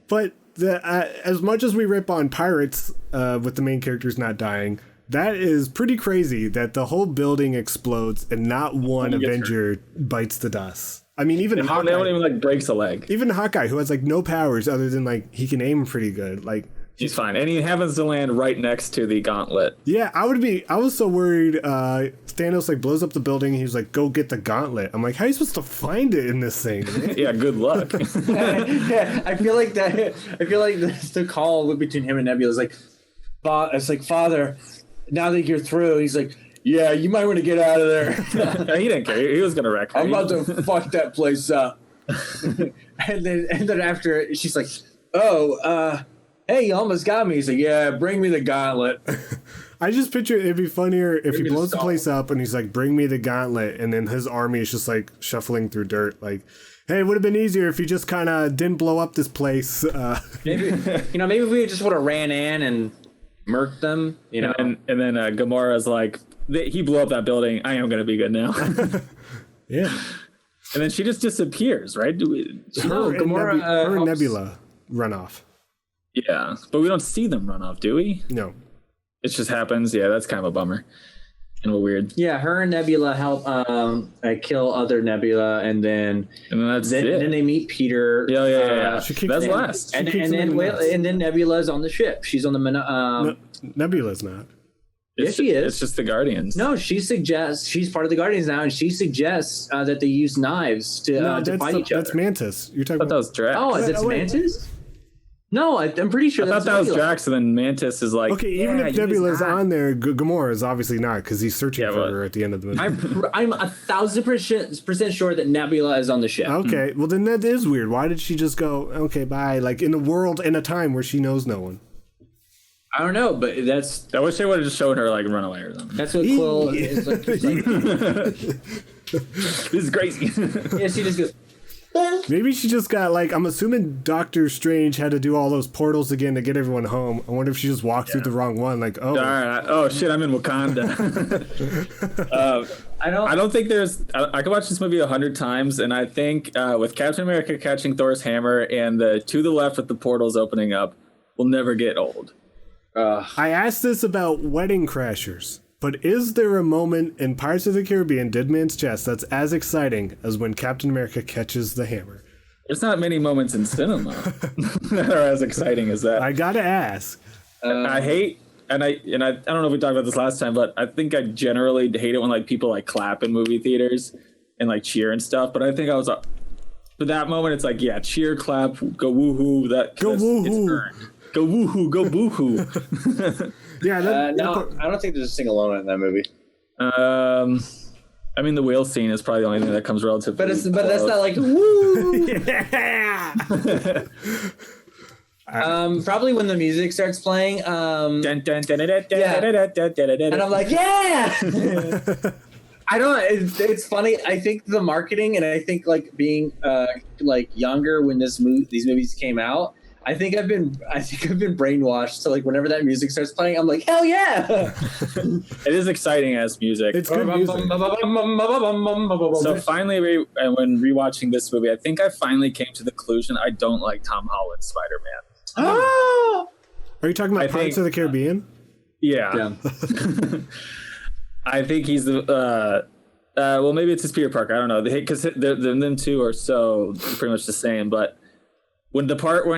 S1: but as much as we rip on pirates with the main characters not dying, that is pretty crazy that the whole building explodes and not one Avenger bites the dust. I mean, even Hawkeye,
S3: no one even like breaks a leg.
S1: Even Hawkeye, who has like no powers other than like he can aim pretty good, like
S3: he's fine, and he happens to land right next to the gauntlet.
S1: Yeah, I was so worried. Thanos like blows up the building. And he's like, "Go get the gauntlet." I'm like, "How are you supposed to find it in this thing?"
S3: Yeah, good luck.
S2: Yeah, I feel like the call between him and Nebula is like, it's like, Father, now that you're through, he's like, yeah, you might want to get out of there.
S3: He didn't care. He was gonna wreck her.
S2: I'm about to fuck that place up. and then after she's like, hey, you almost got me. He's like, yeah, bring me the gauntlet.
S1: I just picture it'd be funnier if he blows the place up and he's like, bring me the gauntlet, and then his army is just like shuffling through dirt. Like, hey, it would have been easier if he just kind of didn't blow up this place.
S4: Maybe we just would have ran in and murked them,
S3: And then Gamora's like, he blew up that building. I am going to be good now.
S1: Yeah.
S3: And then she just disappears, right?
S1: Gamora, her and Nebula run off.
S3: Yeah, but we don't see them run off, do we?
S1: No.
S3: It just happens. Yeah, that's kind of a bummer. kind of weird.
S4: Yeah, her and Nebula help kill other Nebula, and then
S3: that's it.
S4: Then they meet Peter.
S3: Yeah. That's
S4: them,
S3: last.
S4: And then Nebula's on the ship. She's on the
S1: Nebula's not.
S4: Yes, she is.
S3: It's just the Guardians.
S4: No, she suggests she's part of the Guardians now, and she suggests that they use knives to fight each other.
S1: That's Mantis. You're talking
S3: I thought that was Drax.
S4: Oh, is it Mantis? No, I'm pretty sure.
S3: I thought that was Drax, and then Mantis is like.
S1: Okay, even if Nebula's on there, Gamora is obviously not because he's searching for her at the end of the movie.
S4: I'm 1,000% sure that Nebula is on the ship.
S1: Okay, well then that is weird. Why did she just go? Okay, bye. Like in a world in a time where she knows no one.
S4: I don't know, but that's.
S3: I wish they would have just shown her like run away or something.
S4: That's what Quill is like.
S3: This is crazy.
S4: Yeah, she just goes.
S1: Maybe she just got like, I'm assuming Doctor Strange had to do all those portals again to get everyone home. I wonder if she just walked through the wrong one. Like, oh,
S3: all right. Oh shit, I'm in Wakanda. I don't think there's. I could watch this movie 100 times, and I think with Captain America catching Thor's hammer and the to the left with the portals opening up, will never get old.
S1: I asked this about Wedding Crashers, but is there a moment in Pirates of the Caribbean Dead Man's Chest that's as exciting as when Captain America catches the hammer?
S3: There's not many moments in cinema that are as exciting as that.
S1: I gotta ask.
S3: I hate, and I don't know if we talked about this last time, but I think I generally hate it when like people like clap in movie theaters and like cheer and stuff. But I think I was for that moment, it's like cheer, clap, go woohoo.
S1: Go woohoo.
S3: It's earned. Go woohoo, go boohoo.
S1: Yeah,
S2: no, I don't think there's a single moment in that movie.
S3: I mean, the whale scene is probably the only thing that comes relatively.
S2: But that's not like woo.
S1: Yeah.
S4: Probably when the music starts playing.
S3: And
S4: I'm like, yeah. I don't. It's funny. I think the marketing, and I think like being like younger when these movies came out. I think I've been brainwashed to like whenever that music starts playing, I'm like, hell yeah!
S3: It is exciting as music.
S1: It's good music.
S3: So finally, when rewatching this movie, I think I finally came to the conclusion I don't like Tom Holland's Spider-Man.
S1: Oh! Are you talking about Pirates of the Caribbean?
S3: Yeah. I think he's the. Well, maybe it's his Peter Parker. I don't know. Because them two are so pretty much the same, but. When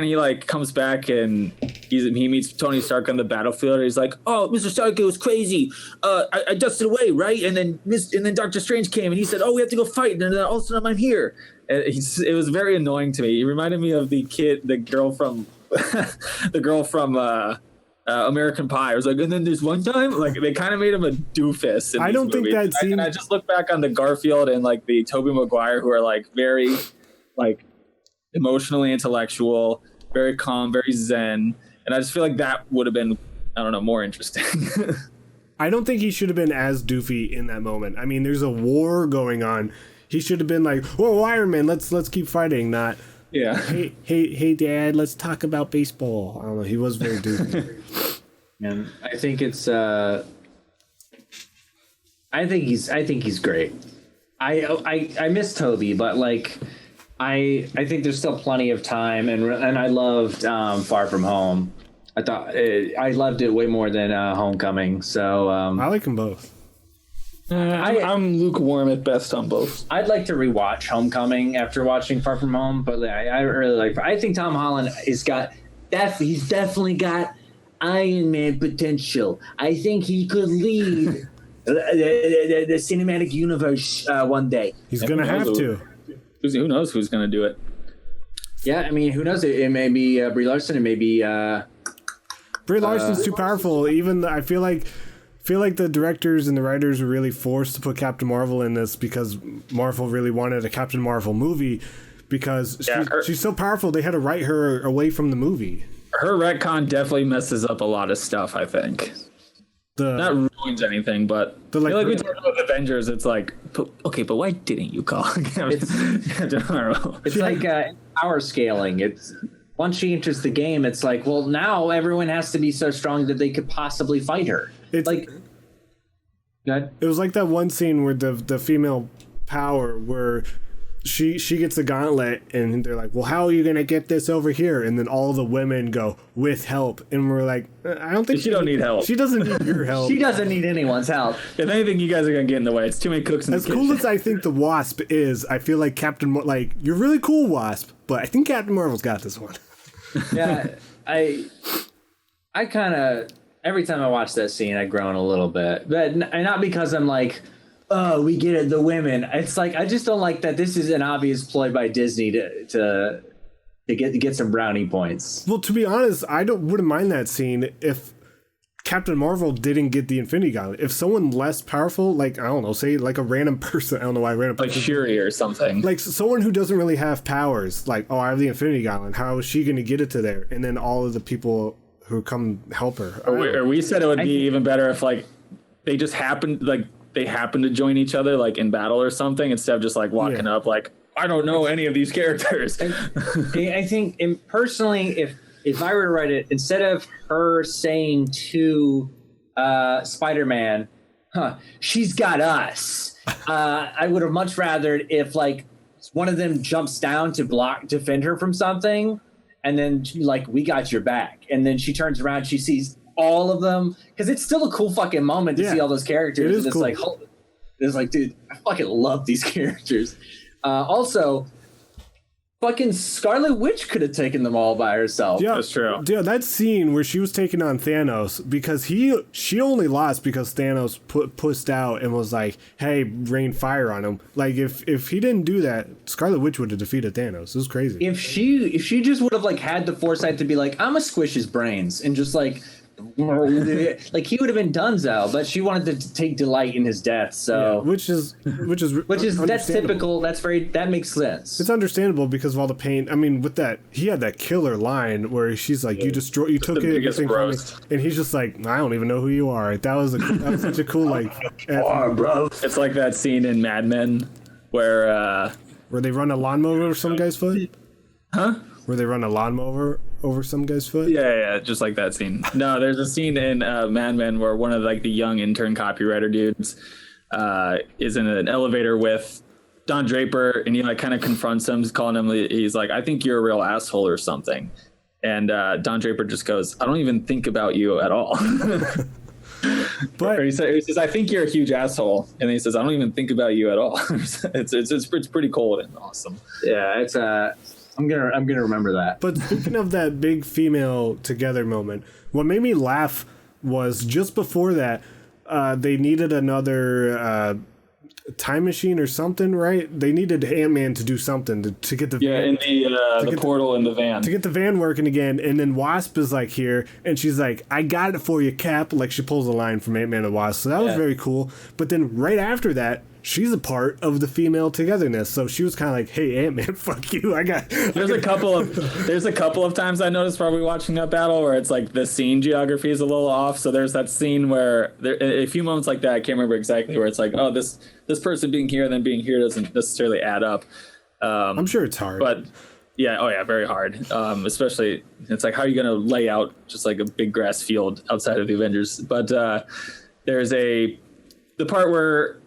S3: he like comes back and he meets Tony Stark on the battlefield, he's like, "Oh, Mr. Stark, it was crazy. I dusted away, right? And then Doctor Strange came and he said, "Oh, we have to go fight." And then all of a sudden, I'm here. And it was very annoying to me. He reminded me of the girl from American Pie. I was like, and then there's one time, like they kind of made him a doofus.
S1: I don't think that scene.
S3: And I just look back on the Garfield and like the Tobey Maguire, who are like very like. Emotionally intellectual, very calm, very zen, and I just feel like that would have been, I don't know, more interesting.
S1: I don't think he should have been as doofy in that moment. I mean, there's a war going on. He should have been like, "Whoa, Iron Man, let's keep fighting." Not, hey, Dad, let's talk about baseball. I don't know. He was very doofy.
S4: And I think it's. I think he's great. I miss Toby, but like. I think there's still plenty of time, and I loved Far From Home. I thought I loved it way more than Homecoming. So
S1: I like them both.
S3: I'm lukewarm at best on both.
S4: I'd like to rewatch Homecoming after watching Far From Home, but I really like. I think Tom Holland he's definitely got Iron Man potential. I think he could lead the cinematic universe one day.
S1: He's gonna have to.
S3: Who knows who's going to do it?
S4: Yeah, I mean, who knows? It may be Brie Larson. It may be
S1: Brie Larson's too powerful. Even I feel like the directors and the writers were really forced to put Captain Marvel in this because Marvel really wanted a Captain Marvel movie because she's so powerful. They had to write her away from the movie.
S3: Her retcon definitely messes up a lot of stuff, I think. Not ruins anything, but like we talked about Avengers, it's like, but why didn't you call?
S4: It's like power scaling. It's once she enters the game, it's like, well, now everyone has to be so strong that they could possibly fight her. It's like,
S1: it was like that one scene where the female power where she gets a gauntlet, and they're like, well, how are you gonna get this over here? And then all the women go, with help, and we're like, I don't think
S3: she don't need help.
S1: She doesn't need your help.
S2: She doesn't need anyone's help.
S3: If anything, you guys are gonna get in the way. It's too many cooks in the kitchen.
S1: As cool as I think the Wasp is, I feel like you're really cool, Wasp, but I think Captain Marvel's got this one.
S2: Yeah, I kind of, every time I watch that scene, I groan a little bit, but not because I'm like, oh, we get it, the women. It's like, I just don't like that this is an obvious ploy by Disney to get some brownie points.
S1: Well, to be honest, I wouldn't mind that scene if Captain Marvel didn't get the Infinity Gauntlet. If someone less powerful, like, I don't know, say like a random person, I don't know why random person.
S3: Like Shuri or something.
S1: Like someone who doesn't really have powers, like, oh, I have the Infinity Gauntlet. How is she going to get it to there? And then all of the people who come help her.
S3: Or we said it would be even better if, like, they just happened, like, they happen to join each other, like in battle or something, instead of just like walking up like, I don't know any of these characters.
S2: I think, personally, if I were to write it, instead of her saying to Spider-Man, she's got us, I would have much rather if like one of them jumps down to defend her from something, and then like, we got your back, and then she turns around, she sees all of them, because it's still a cool fucking moment to see all those characters. And it's cool. It's like, dude, I fucking love these characters. Also, fucking Scarlet Witch could have taken them all by herself.
S1: Yeah,
S3: that's true.
S1: Yeah, that scene where she was taking on Thanos, because she only lost because Thanos pushed out and was like, hey, rain fire on him. Like, if he didn't do that, Scarlet Witch would have defeated Thanos. It was crazy.
S2: If she just would have like had the foresight to be like, I'm gonna squish his brains, and just like he would have been donezo, but she wanted to take delight in his death. So
S1: which is
S2: that's typical. That makes sense.
S1: It's understandable because of all the pain. I mean, with that, he had that killer line where she's like, you took it, and he's just like, I don't even know who you are. That was such a cool like.
S3: Bro. It's like that scene in Mad Men where
S1: they run a lawnmower over some guy's foot.
S3: Huh?
S1: Where they run a lawnmower over some guy's foot?
S3: Yeah, just like that scene. No, there's a scene in Mad Men where one of like the young intern copywriter dudes is in an elevator with Don Draper, and he like kind of confronts him, calling him, he's like, I think you're a real asshole or something. And Don Draper just goes, I don't even think about you at all. But he says, I think you're a huge asshole. And then he says, I don't even think about you at all. it's pretty cool and awesome.
S2: Yeah, it's I'm gonna remember that.
S1: But speaking of that big female together moment, what made me laugh was just before that, they needed another time machine or something, right? They needed Ant-Man to do something to get the
S3: in the portal in the van,
S1: to get the van working again. And then Wasp is like here, and she's like, I got it for you, Cap. Like, she pulls a line from Ant-Man and Wasp, so that was very cool. But then right after that, she's a part of the female togetherness, so she was kind of like, hey, Ant-Man, fuck you. There's
S3: a couple of times I noticed probably watching that battle where it's like the scene geography is a little off. So there's that scene where a few moments like that, I can't remember exactly, where it's like, oh, this person being here and then being here doesn't necessarily add up.
S1: I'm sure it's hard,
S3: but yeah, very hard. Especially, it's like, how are you going to lay out just like a big grass field outside of the Avengers? But there's the part where,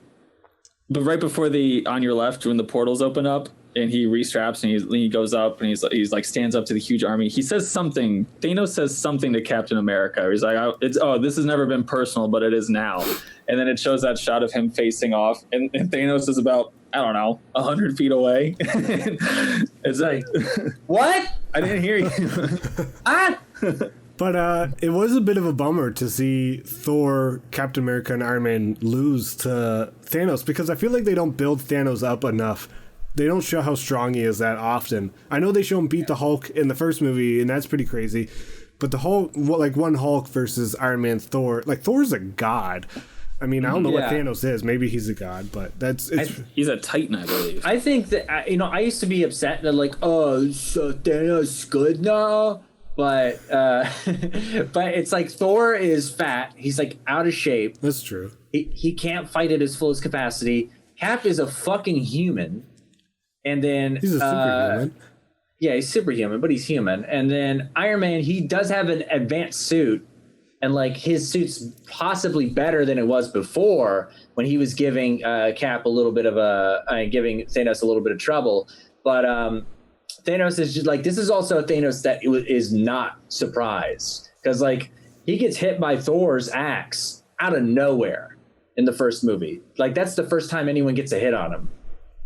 S3: but right before the on your left, when the portals open up and he restraps and he goes up and he's like stands up to the huge army, he says something. Thanos says something to Captain America. He's like, this has never been personal, but it is now. And then it shows that shot of him facing off, and Thanos is about, I don't know, 100 feet away. It's like,
S2: what?
S3: I didn't hear you.
S1: But it was a bit of a bummer to see Thor, Captain America, and Iron Man lose to Thanos, because I feel like they don't build Thanos up enough. They don't show how strong he is that often. I know they show him beat the Hulk in the first movie, and that's pretty crazy. But the Hulk, like one Hulk versus Iron Man, Thor, like Thor's a god. I mean, I don't know what Thanos is. Maybe he's a god, but
S3: he's a Titan, I believe.
S2: I think that I used to be upset that like, oh, so Thanos good now. But it's like Thor is fat. He's like out of shape.
S1: That's true.
S2: He can't fight at his fullest capacity. Cap is a fucking human. And then
S1: he's a superhuman.
S2: Yeah, he's superhuman, but he's human. And then Iron Man, he does have an advanced suit.
S4: and like his suit's possibly better than it was before when he was giving Cap a little bit of giving Thanos a little bit of trouble. But Thanos is just like, this is also a Thanos that is not surprised, because like he gets hit by Thor's axe out of nowhere in the first movie. Like that's the first time anyone gets a hit on him.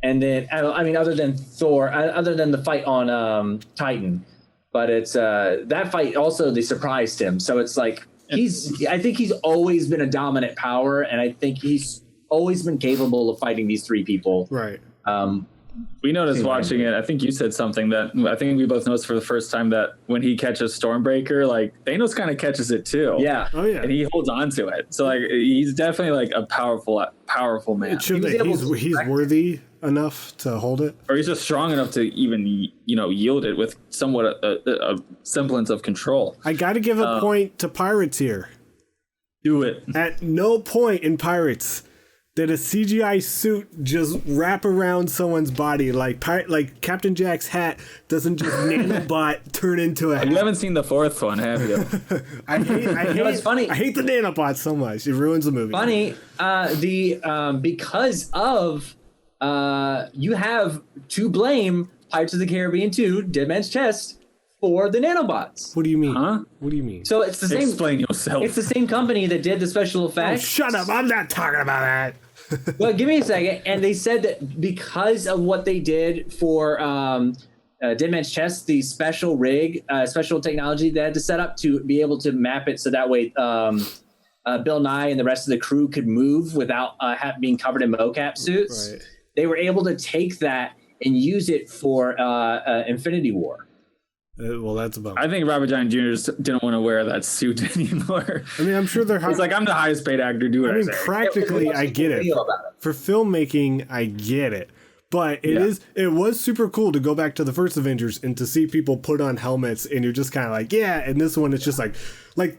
S4: And then, I mean, other than Thor, other than the fight on Titan, but it's that fight also, they surprised him. So it's like, I think he's always been a dominant power, and I think he's always been capable of fighting these three people.
S1: Right.
S3: We noticed watching it, I think you said something that I think we both noticed for the first time, that when he catches Stormbreaker, like Thanos kind of catches it too.
S4: Yeah.
S1: Oh yeah.
S3: And he holds on to it. So like he's definitely like a powerful man.
S1: It should he's worthy enough to hold it,
S3: or he's just strong enough to even yield it with somewhat a semblance of control.
S1: I got to give a point to Pirates here.
S3: Do it.
S1: At no point in Pirates did a CGI suit just wrap around someone's body like Captain Jack's hat doesn't just nanobot turn into a hat.
S3: You haven't seen the fourth one, have you?
S1: I hate
S4: It's funny.
S1: I hate the nanobots so much. It ruins the movie.
S4: Funny, because of you have to blame Pirates of the Caribbean 2, Dead Man's Chest, for the nanobots.
S1: What do you mean?
S3: Huh?
S1: What do you mean?
S4: So it's the same.
S3: Explain yourself.
S4: It's the same company that did the special
S1: Oh,
S4: effects.
S1: shut up. I'm not talking about that.
S4: Well, give me a second. And they said that because of what they did for Dead Man's Chest, the special rig, special technology they had to set up to be able to map it so that way Bill Nye and the rest of the crew could move without being covered in mocap suits.
S1: Right.
S4: They were able to take that and use it for Infinity War.
S1: Well, that's about.
S3: I think Robert Downey Jr. just didn't want to wear that suit anymore.
S1: I mean, I'm sure they're.
S3: He's like, I'm the highest paid actor. Do what I say.
S1: Practically, I get it. For filmmaking, I get it. But it was super cool to go back to the first Avengers and to see people put on helmets, and you're just kind of like, yeah. And this one, it's just like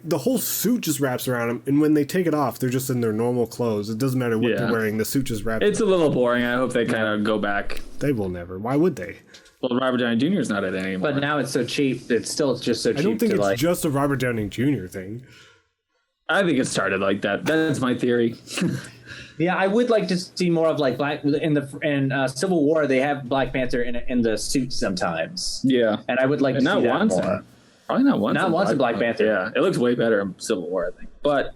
S1: the whole suit just wraps around them, and when they take it off, they're just in their normal clothes. It doesn't matter what they're wearing; the suit just wraps.
S3: It's a little boring. I hope they kind of go back.
S1: They will never. Why would they?
S3: Well, Robert Downey Jr. is not in it anymore.
S4: But now it's so cheap. It's still just so cheap.
S1: I don't think it's just a Robert Downey Jr. thing.
S3: I think it started like that. That's my theory.
S4: Yeah, I would like to see more of like Black in Civil War. They have Black Panther in the suit sometimes.
S3: Yeah,
S4: and I would like to see that more.
S3: Probably not once.
S4: Not once in Black Panther.
S3: Yeah, it looks way better in Civil War, I think. But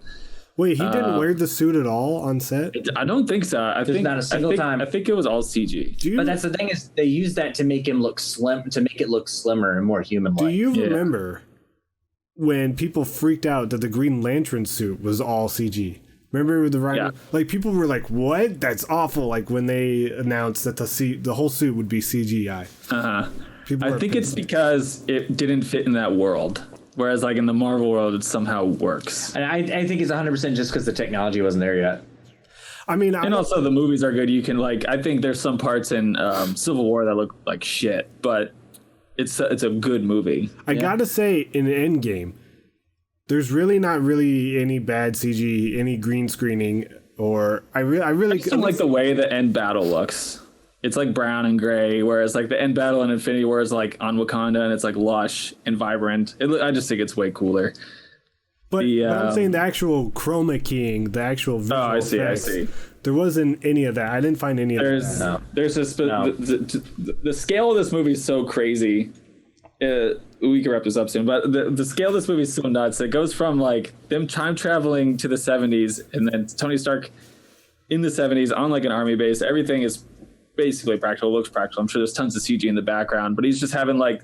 S1: wait, he didn't wear the suit at all on set?
S3: I don't think so. I think
S4: not a single time.
S3: I think it was all CG.
S4: But that's the thing, is they use that to make him look slim, to make it look slimmer and more human-like.
S1: Do you remember when people freaked out that the Green Lantern suit was all CG? Remember like people were like, "What? That's awful!" Like when they announced that the whole suit would be CGI.
S3: I think it's because it didn't fit in that world. Whereas, like in the Marvel world, it somehow works.
S4: And I think it's 100% just because the technology wasn't there yet.
S1: I mean,
S3: and also the movies are good. You can I think there's some parts in Civil War that look like shit, but it's a good movie.
S1: I gotta say, in Endgame, there's really not really any bad CG, any green screening, or I really
S3: just don't like the way the end battle looks. It's like brown and gray, whereas like the end battle in Infinity War is like on Wakanda and it's like lush and vibrant. I just think it's way cooler.
S1: But I'm saying the actual chroma keying, the actual visual effects, I see. There wasn't any of that. I didn't find any of that.
S3: There's the scale of this movie is so crazy. We can wrap this up soon, but the scale of this movie is so nuts. It goes from like them time traveling to the 70s, and then Tony Stark in the 70s on like an army base. Everything is basically practical, looks practical. I'm sure there's tons of CG in the background, but he's just having like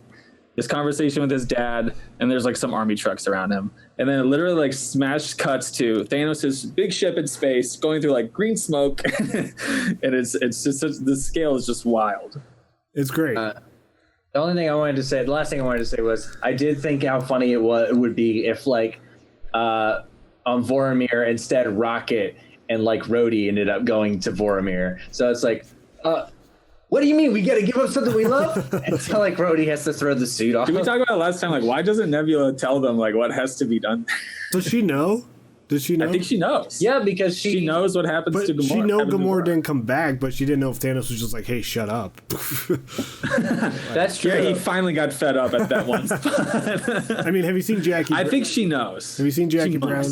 S3: this conversation with his dad, and there's like some army trucks around him, and then it literally like smash cuts to Thanos' big ship in space going through like green smoke, and it's just the scale is just wild.
S1: It's great.
S4: The last thing I wanted to say was I did think how funny it would be if like on Vormir instead Rocket and like Rhodey ended up going to Vormir. So it's like, what do you mean we got to give up something we love? And so like Rhodey has to throw the suit off.
S3: Did we talk about it last time? Like, why doesn't Nebula tell them like what has to be done?
S1: Does she know? Does she know?
S3: I think she knows.
S4: Yeah, because she
S3: knows what happens to Gamora.
S1: She know Gamora didn't come back, but she didn't know if Thanos was just like, "Hey, shut up."
S4: That's true.
S3: Yeah, he finally got fed up at that one spot.
S1: I mean, have you seen Jackie?
S3: I think she knows.
S1: Have you seen Jackie Brown?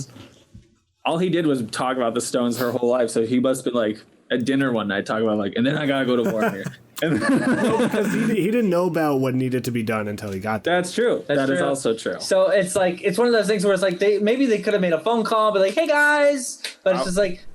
S3: All he did was talk about the stones her whole life, so he must have been like at dinner one night talking about like, and then I gotta go to Vormir.
S1: No, because he didn't know about what needed to be done until he got there.
S3: That's true. That is also true.
S4: So it's like it's one of those things where it's like maybe they could have made a phone call, but like, hey guys, but it's just like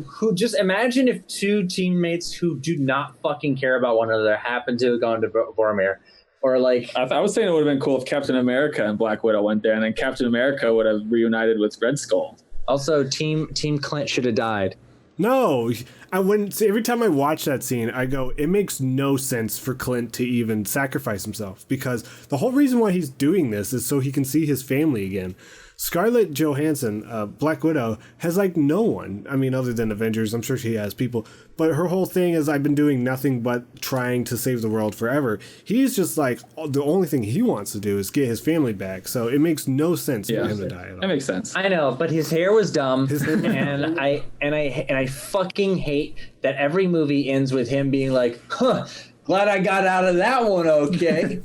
S4: who just imagine if two teammates who do not fucking care about one another happen to have gone to Vormir. Or like
S3: I was saying it would have been cool if Captain America and Black Widow went there, and then Captain America would have reunited with Red Skull.
S4: Also, Team Clint should have died.
S1: No, I wouldn't. Every time I watch that scene, I go, it makes no sense for Clint to even sacrifice himself, because the whole reason why he's doing this is so he can see his family again. Scarlett Johansson, Black Widow, has like no one. I mean, other than Avengers, I'm sure she has people. But her whole thing is, I've been doing nothing but trying to save the world forever. He's just like, the only thing he wants to do is get his family back. So it makes no sense for him to die at all.
S3: That makes sense.
S4: I know, but his hair was dumb, and I fucking hate that every movie ends with him being like, "Huh, glad I got out of that one, okay."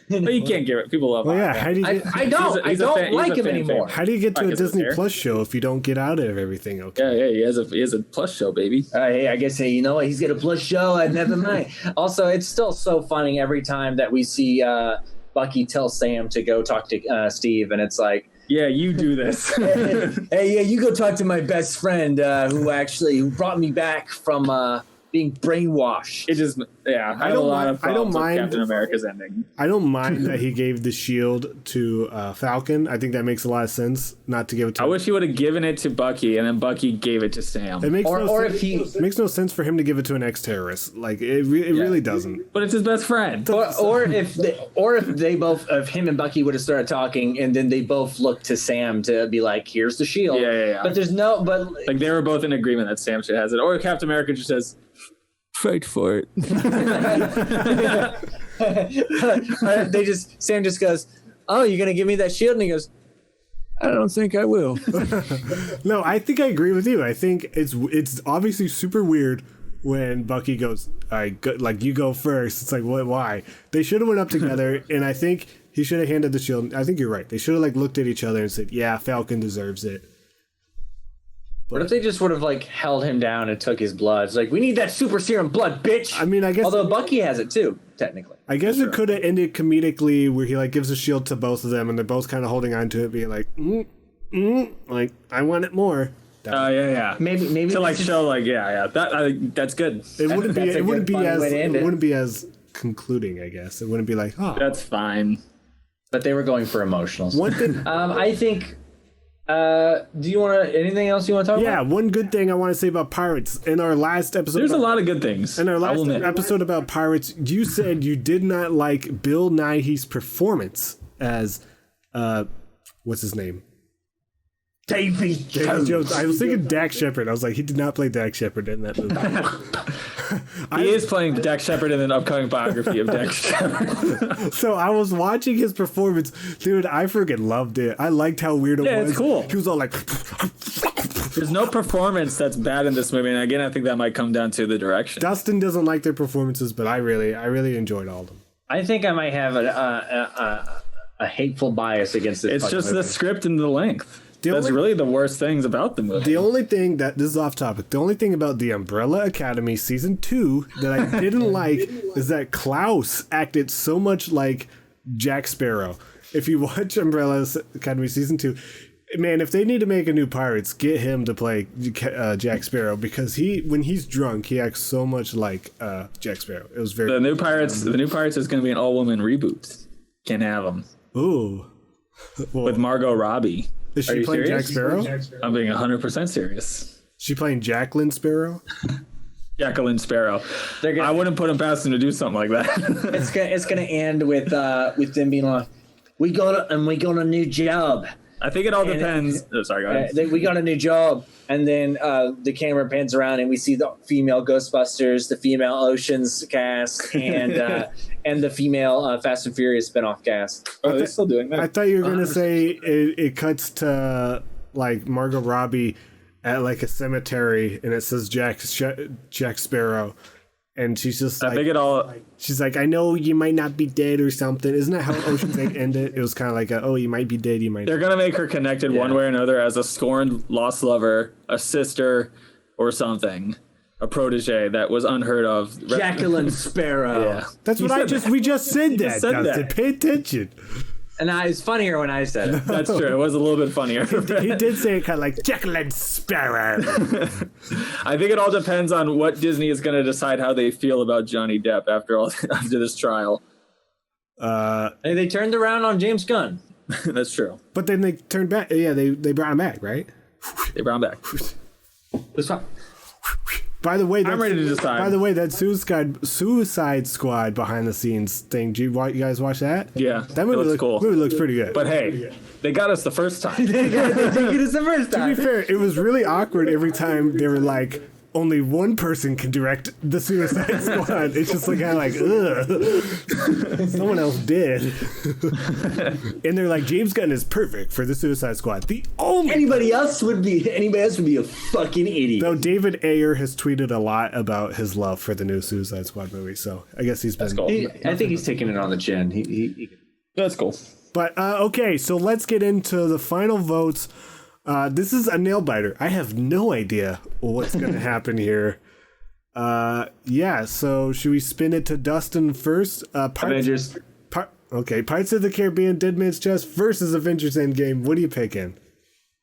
S3: But you can't give it. People love him.
S1: Yeah, how do you get,
S4: I don't like him anymore.
S1: How do you get to a Disney Plus show if you don't get out of everything? Okay.
S3: Yeah, he has a plus show, baby.
S4: Hey, I guess you know what? He's got a plus show. Never mind. Also, it's still so funny every time that we see Bucky tell Sam to go talk to Steve, and it's like,
S3: yeah, you do this.
S4: hey, you go talk to my best friend who brought me back from being brainwashed.
S3: It just, I don't mind Captain America's ending.
S1: I don't mind that he gave the shield to Falcon. I think that makes a lot of sense not to give it to
S3: I wish he would have given it to Bucky, and then Bucky gave it to Sam.
S1: It makes it makes no sense for him to give it to an ex-terrorist. Like it really doesn't.
S3: But it's his best friend.
S4: Or if him and Bucky would have started talking, and then they both looked to Sam to be like, "Here's the shield."
S3: Yeah.
S4: But
S3: like they were both in agreement that Sam should has it, or Captain America just says, "Fight for it."
S4: Sam just goes, "Oh, you're gonna give me that shield?" And he goes, "I don't think I will."
S1: No, I think I agree with you. I think it's obviously super weird when Bucky goes, you go first. It's like, what? Why? They should have went up together, and I think he should have handed the shield. I think you're right. They should have looked at each other and said, "Yeah, Falcon deserves it."
S4: What if they just would have held him down and took his blood? It's like, we need that super serum blood, bitch.
S1: I mean, I guess.
S4: Although Bucky has it too, technically.
S1: I guess it could have ended comedically where he gives a shield to both of them, and they're both kind of holding on to it, being like, like, I want it more.
S3: Oh yeah.
S4: Maybe
S3: to show that's good.
S1: It wouldn't be as concluding, I guess. It wouldn't be like, oh,
S3: that's fine.
S4: But they were going for emotionals.
S1: One thing,
S4: I think. Do you want anything else you want to talk about?
S1: Yeah, one good thing I want to say about Pirates. In our last episode,
S3: there's a lot of good things.
S1: In our last episode about Pirates, you said you did not like Bill Nighy's performance as, what's his name?
S4: Davy Jones.
S1: I was thinking Dak Shepard. I was like, he did not play Dak Shepard in that movie.
S3: He is playing Dak Shepard in an upcoming biography of Dak Shepard.
S1: So I was watching his performance. Dude, I freaking loved it. I liked how weird it was.
S3: Yeah, it's cool.
S1: He was all like...
S3: There's no performance that's bad in this movie, and again, I think that might come down to the direction.
S1: Dustin doesn't like their performances, but I really enjoyed all of them.
S4: I think I might have a hateful bias against this.
S3: It's just
S4: movie.
S3: The script and the length. That's really the worst things about the movie.
S1: The only thing this is off topic. The only thing about the Umbrella Academy season 2 that I didn't like is that Klaus acted so much like Jack Sparrow. If you watch Umbrella Academy season 2, man, if they need to make a new Pirates, get him to play Jack Sparrow, because when he's drunk, he acts so much like Jack Sparrow. It was very.
S3: The new Pirates is going to be an all-woman reboot. Can't have them.
S1: Ooh.
S3: Well, with Margot Robbie.
S1: Is she playing Jack Sparrow?
S3: I'm being 100% serious.
S1: She playing Jacqueline Sparrow?
S3: Jacqueline Sparrow. I wouldn't put him past them to do something like that.
S4: It's gonna end with them being like, we got a new job.
S3: I think it all depends. Sorry, go ahead.
S4: We got a new job, and then the camera pans around, and we see the female Ghostbusters, the female Oceans cast, and the female Fast and Furious spinoff cast.
S3: Are they still doing that?
S1: I thought you were gonna say it cuts to like Margot Robbie at like a cemetery, and it says Jack Sparrow, and she's just like, she's like, I know you might not be dead or something. Isn't that how Ocean's 8 ended? It was kind of like, oh, you might be dead, you might.
S3: They're gonna make her connected one way or another as a scorned lost lover, a sister, or something. A protege that was unheard of.
S4: Jacqueline Sparrow.
S3: Yeah.
S1: That's what we just said that, Dustin. Pay attention.
S4: And it's funnier when I said it.
S3: That's true. It was a little bit funnier.
S1: He did say it kind of like Jacqueline Sparrow.
S3: I think it all depends on what Disney is going to decide how they feel about Johnny Depp after this trial.
S4: They turned around on James Gunn.
S3: That's true.
S1: But then they turned back. Yeah, they brought him back, right?
S3: They brought him back.
S4: That's fine.
S1: By the way,
S3: I'm ready to decide.
S1: By the way, that Suicide Squad behind the scenes thing. Do you guys watch that?
S3: Yeah,
S1: that movie looks cool. Movie looks pretty good.
S3: But hey, they got us the first time.
S4: They did get us the first time.
S1: To be fair, it was really awkward every time they were like, only one person can direct the Suicide Squad. It's just like kind of like, ugh. Someone else did. And they're like, James Gunn is perfect for the Suicide Squad.
S4: Anybody else would be a fucking idiot.
S1: Though David Ayer has tweeted a lot about his love for the new Suicide Squad movie, so I guess he's been.
S3: Cool.
S4: I think he's taking it on the chin.
S3: That's cool.
S1: But okay, so let's get into the final votes. This is a nail biter. I have no idea what's going to happen here. Yeah, so should we spin it to Dustin first?
S4: Avengers.
S1: Okay, Pirates of the Caribbean, Dead Man's Chest versus Avengers Endgame. What are you picking?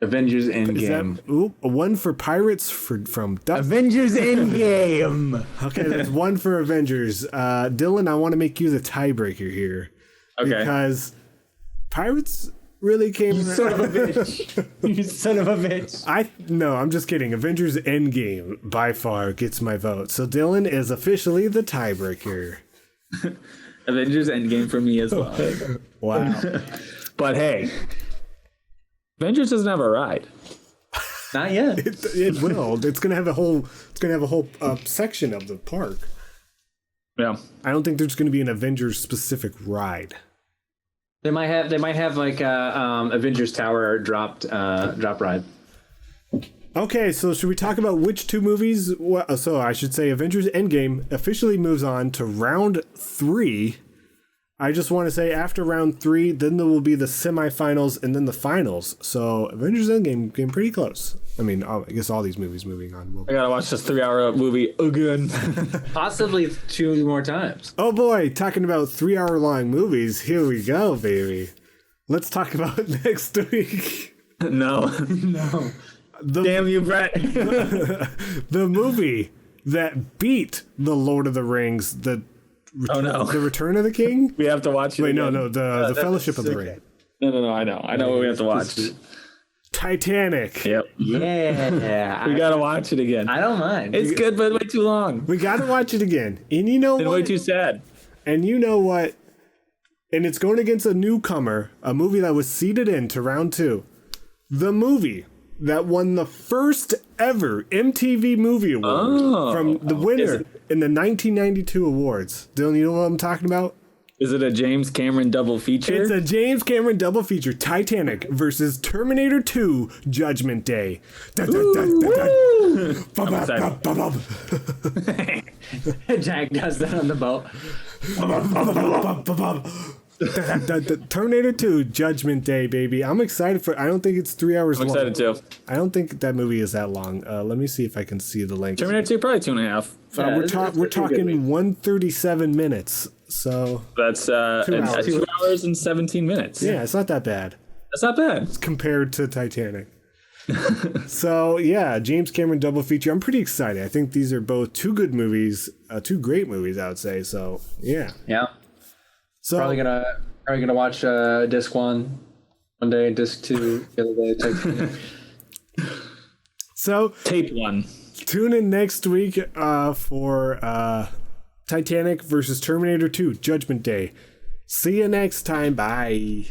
S4: Avengers Endgame.
S1: One for Pirates from Dustin.
S4: Avengers Endgame.
S1: Okay, that's one for Avengers. Dylan, I want to make you the tiebreaker here.
S3: Okay.
S1: Because Pirates really came.
S4: You son of a bitch. You son of a bitch.
S1: No, I'm just kidding. Avengers Endgame by far gets my vote. So Dylan is officially the tiebreaker.
S3: Avengers Endgame for me as well.
S1: Wow.
S3: But hey, Avengers doesn't have a ride.
S4: Not yet.
S1: It will. It's gonna have a whole. It's gonna have a whole section of the park.
S3: Yeah.
S1: I don't think there's gonna be an Avengers specific ride.
S4: They might have like Avengers Tower drop ride.
S1: Okay, so should we talk about which two movies? So I should say Avengers Endgame officially moves on to round 3. I just want to say after round 3, then there will be the semifinals and then the finals. So Avengers Endgame came pretty close. I mean, I guess all these movies moving on.
S3: I gotta watch this 3-hour movie again.
S4: Possibly 2 more times.
S1: Oh boy, talking about 3-hour long movies. Here we go, baby. Let's talk about next week.
S3: No. Damn you, Brett.
S1: The movie that beat The Lord of the Rings, The Return of the King?
S3: We have to watch it.
S1: Wait, again. No, the Fellowship of the Ring.
S3: No, I know what we have to watch.
S1: Titanic.
S3: Yep.
S4: Yeah.
S3: We gotta watch it again.
S4: I don't mind.
S3: It's good, but way too long.
S1: We gotta watch it again. And you know what?
S3: Way too sad.
S1: And you know what? And it's going against a newcomer, a movie that was seeded into round 2. The movie that won the first ever MTV Movie Award from the winner in the 1992 awards. Dylan, you know what I'm talking about?
S3: Is it a James Cameron double feature?
S1: It's a James Cameron double feature. Titanic versus Terminator 2 Judgment Day.
S3: I'm
S4: Jack does that on the boat.
S1: Terminator 2 Judgment Day, baby. I'm excited for. I don't think it's 3 hours long.
S3: I'm excited too.
S1: I don't think that movie is that long. Let me see if I can see the length.
S3: Terminator 2 probably 2.5.
S1: We're talking 137 minutes. So
S3: that's 2 hours and 17 minutes.
S1: Yeah, it's not that bad.
S3: That's not bad
S1: compared to Titanic. So yeah, James Cameron double feature. I'm pretty excited. I think these are both 2 good movies, 2 great movies, I would say. So yeah. So
S4: probably gonna watch disc 1 one day, disc 2 the other day.
S1: So
S3: tape 1.
S1: Tune in next week for Titanic versus Terminator 2 Judgment Day. See you next time. Bye.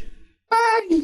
S4: Bye.